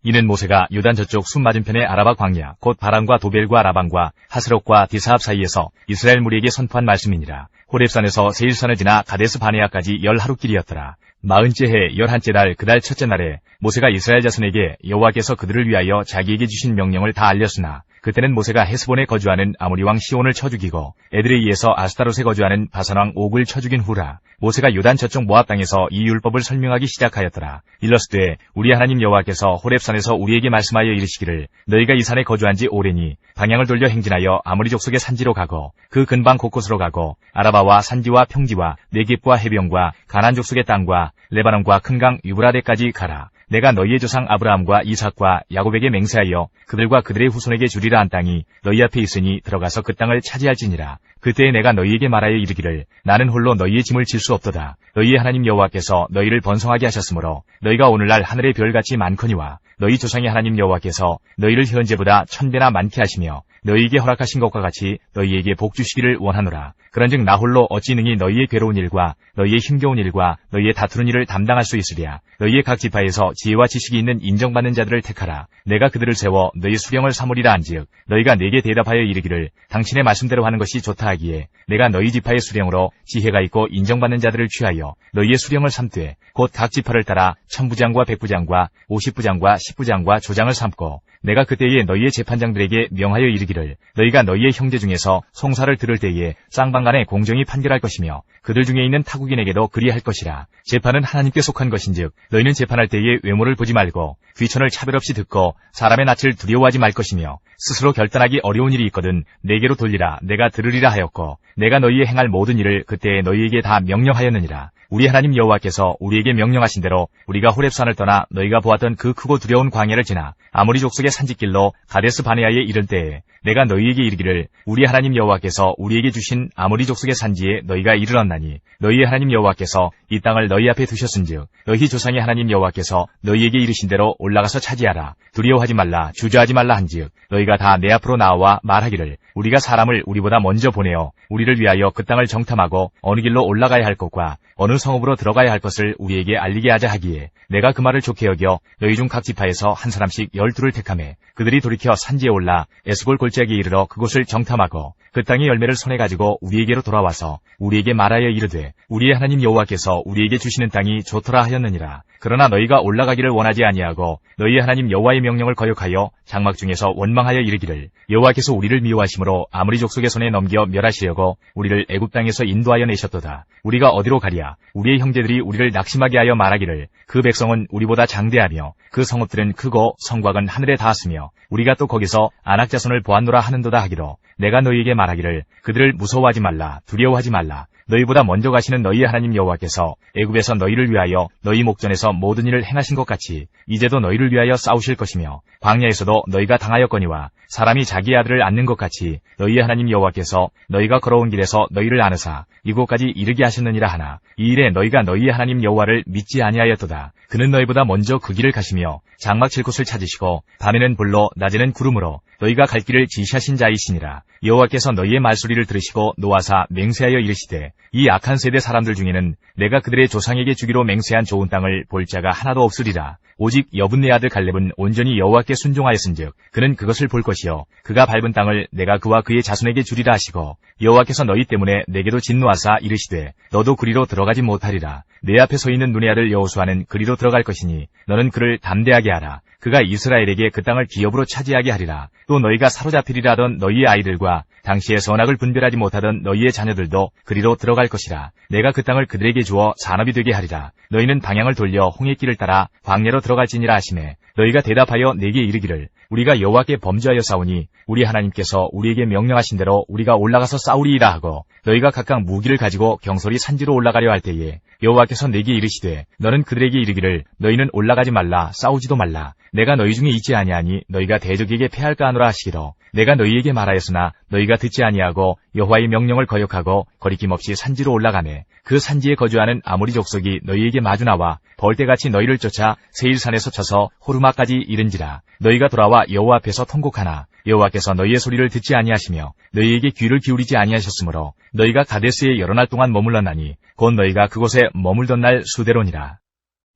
이는 모세가 요단 저쪽 숲 맞은편의 아라바 광야 곧 바람과 도벨과 라방과 하스롯과 디사합 사이에서 이스라엘 무리에게 선포한 말씀이니라. 호렙산에서 세일산을 지나 가데스 바네아까지 10하루길이었더라. 40째 해 11째 달 그 달 첫째 날에 모세가 이스라엘 자손에게 여호와께서 그들을 위하여 자기에게 주신 명령을 다 알렸으나 그때는 모세가 헤스본에 거주하는 아모리 왕 시온을 쳐 죽이고 에드레이에서 아스타롯에 거주하는 바산 왕 옥을 쳐 죽인 후라. 모세가 요단 저쪽 모압 땅에서 이 율법을 설명하기 시작하였더라. 일러스되 우리 하나님 여호와께서 호렙산에서 우리에게 말씀하여 이르시기를 너희가 이 산에 거주한 지 오래니 방향을 돌려 행진하여 아모리 족속의 산지로 가고 그 근방 곳곳으로 가고 아라바와 산지와 평지와 네겝과 해변과 가나안 족속의 땅과 레바논과 큰 강 유브라데까지 가라. 내가 너희의 조상 아브라함과 이삭과 야곱에게 맹세하여 그들과 그들의 후손에게 주리라 한 땅이 너희 앞에 있으니 들어가서 그 땅을 차지할지니라. 그때에 내가 너희에게 말하여 이르기를 나는 홀로 너희의 짐을 질 수 없도다. 너희의 하나님 여호와께서 너희를 번성하게 하셨으므로 너희가 오늘날 하늘의 별같이 많거니와 너희 조상의 하나님 여호와께서 너희를 현재보다 1000배나 많게 하시며 너희에게 허락하신 것과 같이 너희에게 복 주시기를 원하노라. 그런즉 나 홀로 어찌 능히 너희의 괴로운 일과 너희의 힘겨운 일과 너희의 다투는 일을 담당할 수 있으랴. 너희의 각 지파에서 지혜와 지식이 있는 인정받는 자들을 택하라. 내가 그들을 세워 너희 수령을 삼으리라 한즉 너희가 내게 대답하여 이르기를 당신의 말씀대로 하는 것이 좋다 하기에 내가 너희 지파의 수령으로 지혜가 있고 인정받는 자들을 취하여 너희의 수령을 삼되 곧 각 지파를 따라 1000부장과 100부장과 50부장과 10부장과 조장을 삼고 내가 그때에 너희의 재판장들에게 명하여 이르기를 너희가 너희의 형제 중에서 송사를 들을 때에 쌍방간에 공정히 판결할 것이며 그들 중에 있는 타국인에게도 그리할 것이라. 재판은 하나님께 속한 것인즉 너희는 재판할 때에 외모를 보지 말고 귀천을 차별 없이 듣고 사람의 낯을 두려워하지 말 것이며 스스로 결단하기 어려운 일이 있거든 내게로 돌리라. 내가 들으리라 하였고 내가 너희의 행할 모든 일을 그때에 너희에게 다 명령하였느니라. 우리 하나님 여호와께서 우리에게 명령하신 대로 우리가 호렙산을 떠나 너희가 보았던 그 크고 두려운 광야를 지나 아모리 족속의 산지길로 가데스 바네아에 이를 때에 내가 너희에게 이르기를 우리 하나님 여호와께서 우리에게 주신 아모리 족속의 산지에 너희가 이르렀나니 너희의 하나님 여호와께서 이 땅을 너희 앞에 두셨은즉 너희 조상의 하나님 여호와께서 너희에게 이르신 대로 올라가서 차지하라. 두려워하지 말라, 주저하지 말라 한즉 너희가 다 내 앞으로 나와 말하기를 우리가 사람을 우리보다 먼저 보내어 우리를 위하여 그 땅을 정탐하고 어느 길로 올라가야 할 것과 어느 성읍으로 들어가야 할 것을 우리에게 알리게 하자 하기에 내가 그 말을 좋게 여겨 너희 중 각 지파에서 한 사람씩 12를 택하매 그들이 돌이켜 산지에 올라 에스골 골짜기에 이르러 그곳을 정탐하고 그 땅의 열매를 손에 가지고 우리에게로 돌아와서 우리에게 말하여 이르되 우리의 하나님 여호와께서 우리에게 주시는 땅이 좋더라 하였느니라. 그러나 너희가 올라가기를 원하지 아니하고 너희의 하나님 여호와의 명령을 거역하여 장막 중에서 원망하여 이르기를 여호와께서 우리를 미워하심으로 아무리 족속의 손에 넘겨 멸하시려고 우리를 애굽 땅에서 인도하여 내셨도다. 우리가 어디로 가랴? 우리의 형제들이 우리를 낙심하게 하여 말하기를 그 백성은 우리보다 장대하며 그 성읍들은 크고 성곽은 하늘에 닿았으며 우리가 또 거기서 아낙 자손을 보았노라 하는도다 하기로 내가 너희에게 말하기를 그들을 무서워하지 말라, 두려워하지 말라. 너희보다 먼저 가시는 너희의 하나님 여호와께서 애굽에서 너희를 위하여 너희 목전에서 모든 일을 행하신 것 같이 이제도 너희를 위하여 싸우실 것이며 광야에서도 너희가 당하였거니와 사람이 자기 아들을 안는 것 같이 너희의 하나님 여호와께서 너희가 걸어온 길에서 너희를 안으사 이곳까지 이르게 하셨느니라 하나 이 일에 너희가 너희의 하나님 여호와를 믿지 아니하였도다. 그는 너희보다 먼저 그 길을 가시며 장막 칠 곳을 찾으시고 밤에는 불로 낮에는 구름으로 너희가 갈 길을 지시하신 자이시니라. 여호와께서 너희의 말소리를 들으시고 노하사 맹세하여 이르시되 이 악한 세대 사람들 중에는 내가 그들의 조상에게 주기로 맹세한 좋은 땅을 볼 자가 하나도 없으리라. 오직 여분네 아들 갈렙은 온전히 여호와께 순종하였은즉 그는 그것을 볼 것이요 그가 밟은 땅을 내가 그와 그의 자손에게 주리라 하시고 여호와께서 너희 때문에 내게도 진노하사 이르시되 너도 그리로 들어가지 못하리라. 내 앞에 서 있는 눈의 아들 여호수아는 그리로 들어갈 것이니 너는 그를 담대하게 하라. 그가 이스라엘에게 그 땅을 기업으로 차지하게 하리라. 또 너희가 사로잡히리라 하던 너희의 아이들과 당시에 선악을 분별하지 못하던 너희의 자녀들도 그리로 들어갈 것이라. 내가 그 땅을 그들에게 주어 산업이 되게 하리라. 너희는 방향을 돌려 홍해 길을 따라 광야로 들어갈지니라 하시매 너희가 대답하여 내게 이르기를 우리가 여호와께 범죄하여 싸우니 우리 하나님께서 우리에게 명령하신 대로 우리가 올라가서 싸우리이다 하고 너희가 각각 무기를 가지고 경솔히 산지로 올라가려 할 때에 여호와께서 내게 이르시되 너는 그들에게 이르기를 너희는 올라가지 말라 싸우지도 말라. 내가 너희 중에 있지 아니하니 너희가 대적에게 패할까 하노라 하시기로 내가 너희에게 말하였으나 너희가 듣지 아니하고 여호와의 명령을 거역하고 거리낌 없이 산지로 올라가매 그 산지에 거주하는 아모리 족속이 너희에게 마주 나와 벌떼같이 너희를 쫓아 세일산에서 쳐서 호르마까지 이른지라. 너희가 돌아와 여호와 앞에서 통곡하나 여호와께서 너희의 소리를 듣지 아니하시며 너희에게 귀를 기울이지 아니하셨으므로 너희가 가데스에 여러 날 동안 머물렀나니 곧 너희가 그곳에 머물던 날 수대로니라.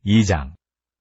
2장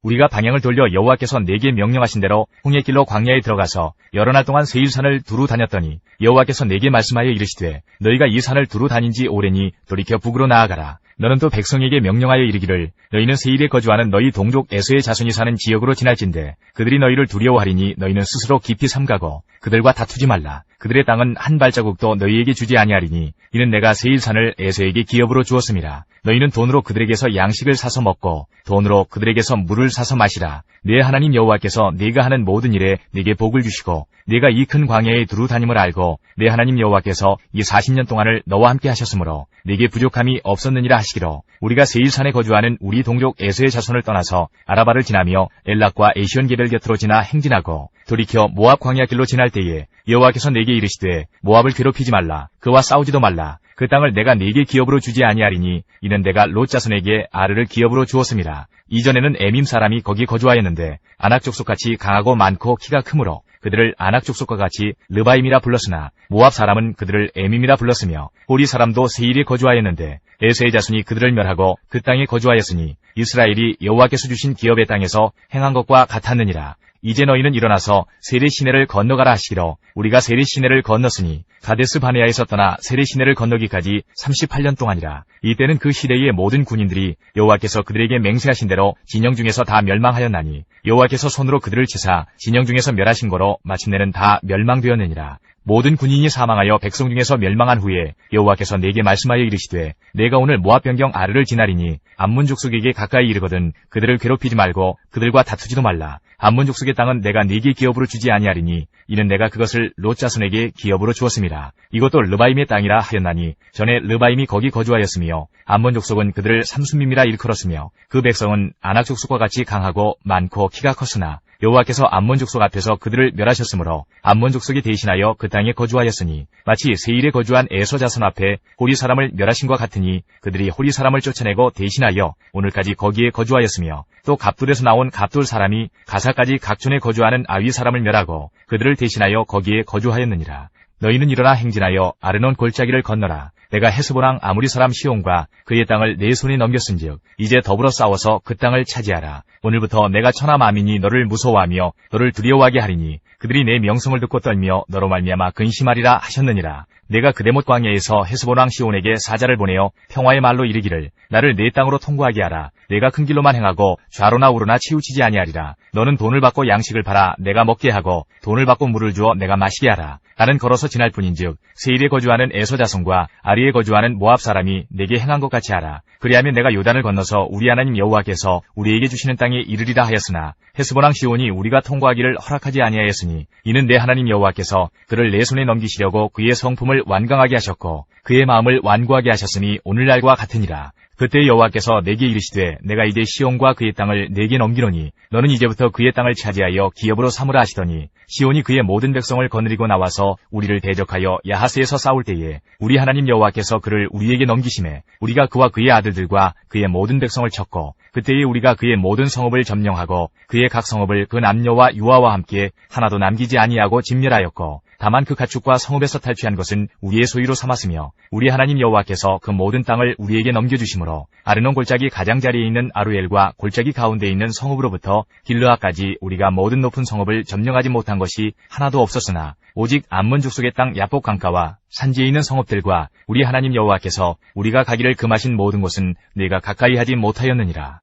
우리가 방향을 돌려 여호와께서 내게 명령하신 대로 홍해길로 광야에 들어가서 여러 날 동안 세일산을 두루 다녔더니 여호와께서 내게 말씀하여 이르시되 너희가 이 산을 두루 다닌 지 오래니 돌이켜 북으로 나아가라. 너는 또 백성에게 명령하여 이르기를 너희는 세일에 거주하는 너희 동족 에서의 자손이 사는 지역으로 지날진대 그들이 너희를 두려워하리니 너희는 스스로 깊이 삼가고 그들과 다투지 말라. 그들의 땅은 한 발자국도 너희에게 주지 아니하리니 이는 내가 세일산을 에서에게 기업으로 주었음이라. 너희는 돈으로 그들에게서 양식을 사서 먹고 돈으로 그들에게서 물을 사서 마시라. 내 하나님 여호와께서 네가 하는 모든 일에 네게 복을 주시고 네가 이 큰 광야에 두루 다님을 알고 내 하나님 여호와께서 이 40년 동안을 너와 함께 하셨으므로 네게 부족함이 없었느니라 하시기로 우리가 세일산에 거주하는 우리 동족 에서의 자손을 떠나서 아라바를 지나며 엘락과 에시온 게벨 곁으로 지나 행진하고 돌이켜 모압 광야 길로 지날 때에 여호와께서 내게 이르시되 모압을 괴롭히지 말라. 그와 싸우지도 말라. 그 땅을 내가 네게 기업으로 주지 아니하리니 이는 내가 롯 자손에게 아르를 기업으로 주었음이라. 이전에는 에밈 사람이 거기 거주하였는데 아낙 족속같이 강하고 많고 키가 크므로 그들을 아낙 족속과 같이 르바임이라 불렀으나 모압 사람은 그들을 에밈이라 불렀으며 호리 사람도 세일에 거주하였는데 에서의 자손이 그들을 멸하고 그 땅에 거주하였으니 이스라엘이 여호와께서 주신 기업의 땅에서 행한 것과 같았느니라. 이제 너희는 일어나서 세례 시내를 건너가라 하시기로 우리가 세례 시내를 건넜으니 가데스 바네아에서 떠나 세례 시내를 건너기까지 38년 동안이라. 이때는 그 시대의 모든 군인들이 여호와께서 그들에게 맹세하신 대로 진영 중에서 다 멸망하였나니 여호와께서 손으로 그들을 치사 진영 중에서 멸하신 거로 마침내는 다 멸망되었느니라. 모든 군인이 사망하여 백성 중에서 멸망한 후에 여호와께서 내게 말씀하여 이르시되 내가 오늘 모압 변경 아르를 지나리니 암몬 족속에게 가까이 이르거든 그들을 괴롭히지 말고 그들과 다투지도 말라. 암몬 족속의 땅은 내가 네게 기업으로 주지 아니하리니 이는 내가 그것을 롯 자손에게 기업으로 주었음이라. 이것도 르바임의 땅이라 하였나니 전에 르바임이 거기 거주하였으며 암몬 족속은 그들을 삼순밈이라 일컬었으며 그 백성은 아낙 족속과 같이 강하고 많고 키가 컸으나 여호와께서 암몬 족속 앞에서 그들을 멸하셨으므로 암몬 족속이 대신하여 그 땅에 거주하였으니 마치 세일에 거주한 에서 자손 앞에 호리 사람을 멸하신 것 같으니 그들이 호리 사람을 쫓아내고 대신하여 오늘까지 거기에 거주하였으며 또 갑돌에서 나온 갑돌 사람이 가사까지 각촌에 거주하는 아위 사람을 멸하고 그들을 대신하여 거기에 거주하였느니라. 너희는 일어나 행진하여 아르논 골짜기를 건너라. 내가 헤스본 왕 아무리 사람 시온과 그의 땅을 내 손에 넘겼은즉 이제 더불어 싸워서 그 땅을 차지하라. 오늘부터 내가 천하 만민이 너를 무서워하며 너를 두려워하게 하리니 그들이 내 명성을 듣고 떨며 너로 말미암아 근심하리라 하셨느니라. 내가 그대못 광야에서 헤스본 왕 시온에게 사자를 보내어 평화의 말로 이르기를 나를 내 땅으로 통과하게 하라. 내가 큰 길로만 행하고 좌로나 우로나 치우치지 아니하리라. 너는 돈을 받고 양식을 팔아 내가 먹게 하고 돈을 받고 물을 주어 내가 마시게 하라. 나는 걸어서 지날 뿐인즉 세일에 거주하는 에서 자손과 아리에 거주하는 모압 사람이 내게 행한 것 같이 하라. 그리하면 내가 요단을 건너서 우리 하나님 여호와께서 우리에게 주시는 땅에 이르리라 하였으나 헤스본 왕 시온이 우리가 통과하기를 허락하지 아니하였으니 이는 내 하나님 여호와께서 그를 내 손에 넘기시려고 그의 성품을 완강하게 하셨고 그의 마음을 완고하게 하셨으니 오늘날과 같으니라. 그때 여호와께서 내게 이르시되 내가 이제 시온과 그의 땅을 내게 넘기노니 너는 이제부터 그의 땅을 차지하여 기업으로 삼으라 하시더니 시온이 그의 모든 백성을 거느리고 나와서 우리를 대적하여 야하스에서 싸울 때에 우리 하나님 여호와께서 그를 우리에게 넘기심에 우리가 그와 그의 아들들과 그의 모든 백성을 쳤고 그때에 우리가 그의 모든 성읍을 점령하고 그의 각 성읍을 그 남녀와 유아와 함께 하나도 남기지 아니하고 진멸하였고 다만 그 가축과 성읍에서 탈취한 것은 우리의 소유로 삼았으며 우리 하나님 여호와께서 그 모든 땅을 우리에게 넘겨주심으로 아르논 골짜기 가장자리에 있는 아루엘과 골짜기 가운데 있는 성읍으로부터 길르아까지 우리가 모든 높은 성읍을 점령하지 못한 것이 하나도 없었으나 오직 암몬 족속의 땅 야복 강가와 산지에 있는 성읍들과 우리 하나님 여호와께서 우리가 가기를 금하신 모든 곳은 내가 가까이 하지 못하였느니라.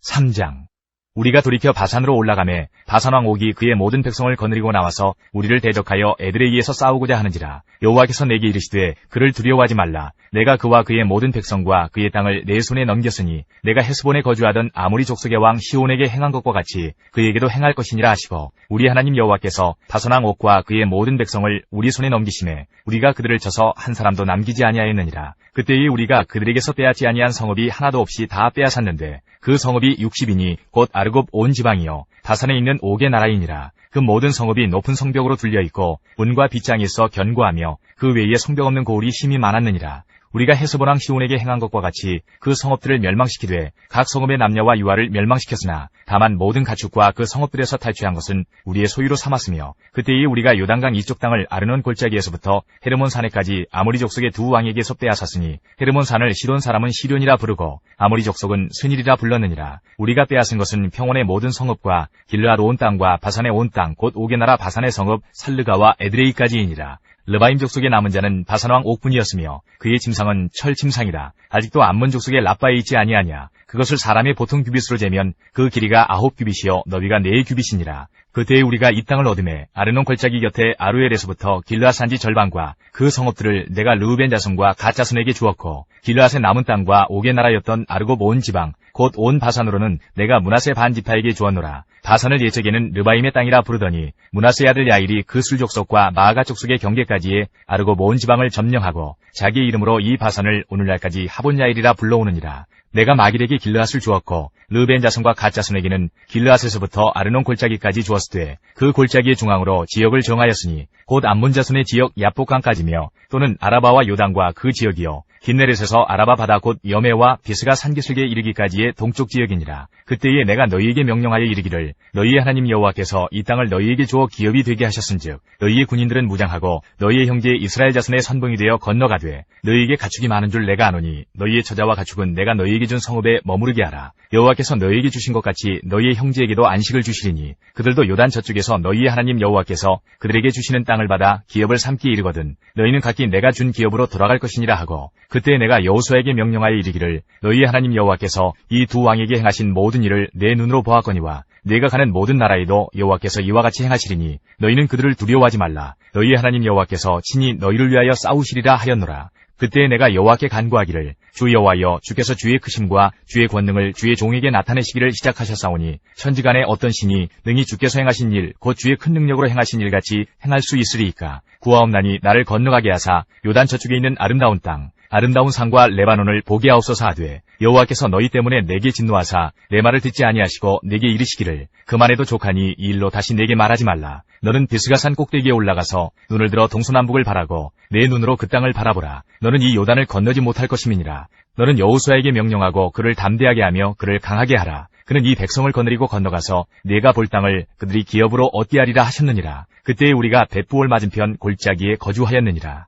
3장 우리가 돌이켜 바산으로 올라가매 바산왕 옥이 그의 모든 백성을 거느리고 나와서 우리를 대적하여 에드레이에서 싸우고자 하는지라. 여호와께서 내게 이르시되 그를 두려워하지 말라. 내가 그와 그의 모든 백성과 그의 땅을 내 손에 넘겼으니 내가 헤스본에 거주하던 아모리 족속의 왕 시온에게 행한 것과 같이 그에게도 행할 것이니라 하시고 우리 하나님 여호와께서 바산왕 옥과 그의 모든 백성을 우리 손에 넘기심에 우리가 그들을 쳐서 한 사람도 남기지 아니하였느니라. 그때에 우리가 그들에게서 빼앗지 아니한 성읍이 하나도 없이 다 빼앗았는데 그 성읍이 60이니 곧 아르곱 온 지방이요 바산에 있는 옥의 나라이니라. 그 모든 성읍이 높은 성벽으로 둘려있고 문과 빗장이 있어 견고하며 그 외에 성벽 없는 고을이 심히 많았느니라. 우리가 헤스본 왕 시온에게 행한 것과 같이 그 성읍들을 멸망시키되 각 성읍의 남녀와 유아를 멸망시켰으나 다만 모든 가축과 그 성읍들에서 탈취한 것은 우리의 소유로 삼았으며 그때에 우리가 요단강 이쪽 땅을 아르논 골짜기에서부터 헤르몬 산에까지 아모리 족속의 두 왕에게서 빼앗았으니 헤르몬 산을 시돈 사람은 시련이라 부르고 아모리 족속은 스닐이라 불렀느니라. 우리가 빼앗은 것은 평원의 모든 성읍과 길르앗 온 땅과 바산의 온 땅 곧 옥의 나라 바산의 성읍 살르가와 에드레이까지이니라. 르바임 족속의 남은 자는 바산왕 옥분이었으며 그의 침상은 철 침상이라. 아직도 암몬 족속의 라빠에 있지 아니하냐. 그것을 사람의 보통 규빗으로 재면 그 길이가 9규빗이요 너비가 4규빗이니라. 그때에 우리가 이 땅을 얻음에 아르논 골짜기 곁에 아루엘에서부터 길르앗 산지 절반과 그 성읍들을 내가 르우벤 자손과 갓 자손에게 주었고 길르앗의 남은 땅과 옥의 나라였던 아르곱 온 지방 곧 온 바산으로는 내가 므낫세 반 지파에게 주었노라. 바산을 옛적에는 르바임의 땅이라 부르더니 므낫세의 아들 야일이 그 술족속과 마아가 족속의 경계까지에 아르곱 온 지방을 점령하고 자기 이름으로 이 바산을 오늘날까지 하본 야일이라 불러오느니라. 내가 마길에게 길르앗을 주었고 르벤 자손과 갓 자손에게는 길르앗에서부터 아르논 골짜기까지 주었으되 그 골짜기의 중앙으로 지역을 정하였으니 곧 암몬 자손의 지역 야복강까지며 또는 아라바와 요단과 그 지역이요 긴네렛에서 아라바 바다 곧 여메와 비스가 산기슭에 이르기까지의 동쪽 지역이니라. 그때에 내가 너희에게 명령하여 이르기를 너희의 하나님 여호와께서 이 땅을 너희에게 주어 기업이 되게 하셨은즉 너희의 군인들은 무장하고 너희의 형제 이스라엘 자손의 선봉이 되어 건너가되 너희에게 가축이 많은 줄 내가 아노니 너희의 처자와 가축은 내가 너희에게 준 성읍에 머무르게 하라. 여호와께서 너희에게 주신 것 같이 너희의 형제에게도 안식을 주시리니 그들도 요단 저쪽에서 너희의 하나님 여호와께서 그들에게 주시는 땅을 받아 기업을 삼기 이르거든 너희는 각기 내가 준 기업으로 돌아갈 것이니라 하고 그때 내가 여호수아에게 명령하여 이르기를 너희의 하나님 여호와께서 이 두 왕에게 행하신 모든 일을 내 눈으로 보았거니와 내가 가는 모든 나라에도 여호와께서 이와 같이 행하시리니 너희는 그들을 두려워하지 말라. 너희의 하나님 여호와께서 친히 너희를 위하여 싸우시리라 하였노라. 그때 내가 여호와께 간구하기를 주 여호와여 주께서 주의 크심과 주의 권능을 주의 종에게 나타내시기를 시작하셨사오니 천지간에 어떤 신이 능히 주께서 행하신 일 곧 주의 큰 능력으로 행하신 일같이 행할 수 있으리이까. 구하옵나니 나를 건너가게 하사 요단 저쪽에 있는 아름다운 땅 아름다운 산과 레바논을 보게 하옵소서 하되 여호와께서 너희 때문에 내게 진노하사 내 말을 듣지 아니하시고 내게 이르시기를 그만해도 족하니 이 일로 다시 내게 말하지 말라. 너는 비스가산 꼭대기에 올라가서 눈을 들어 동서남북을 바라고 내 눈으로 그 땅을 바라보라. 너는 이 요단을 건너지 못할 것임이니라. 너는 여호수아에게 명령하고 그를 담대하게 하며 그를 강하게 하라. 그는 이 백성을 거느리고 건너가서 내가 볼 땅을 그들이 기업으로 얻게 하리라 하셨느니라. 그때에 우리가 벳부올 맞은편 골짜기에 거주하였느니라.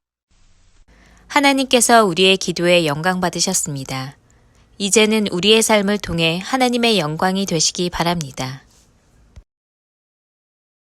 하나님께서 우리의 기도에 영광 받으셨습니다. 이제는 우리의 삶을 통해 하나님의 영광이 되시기 바랍니다.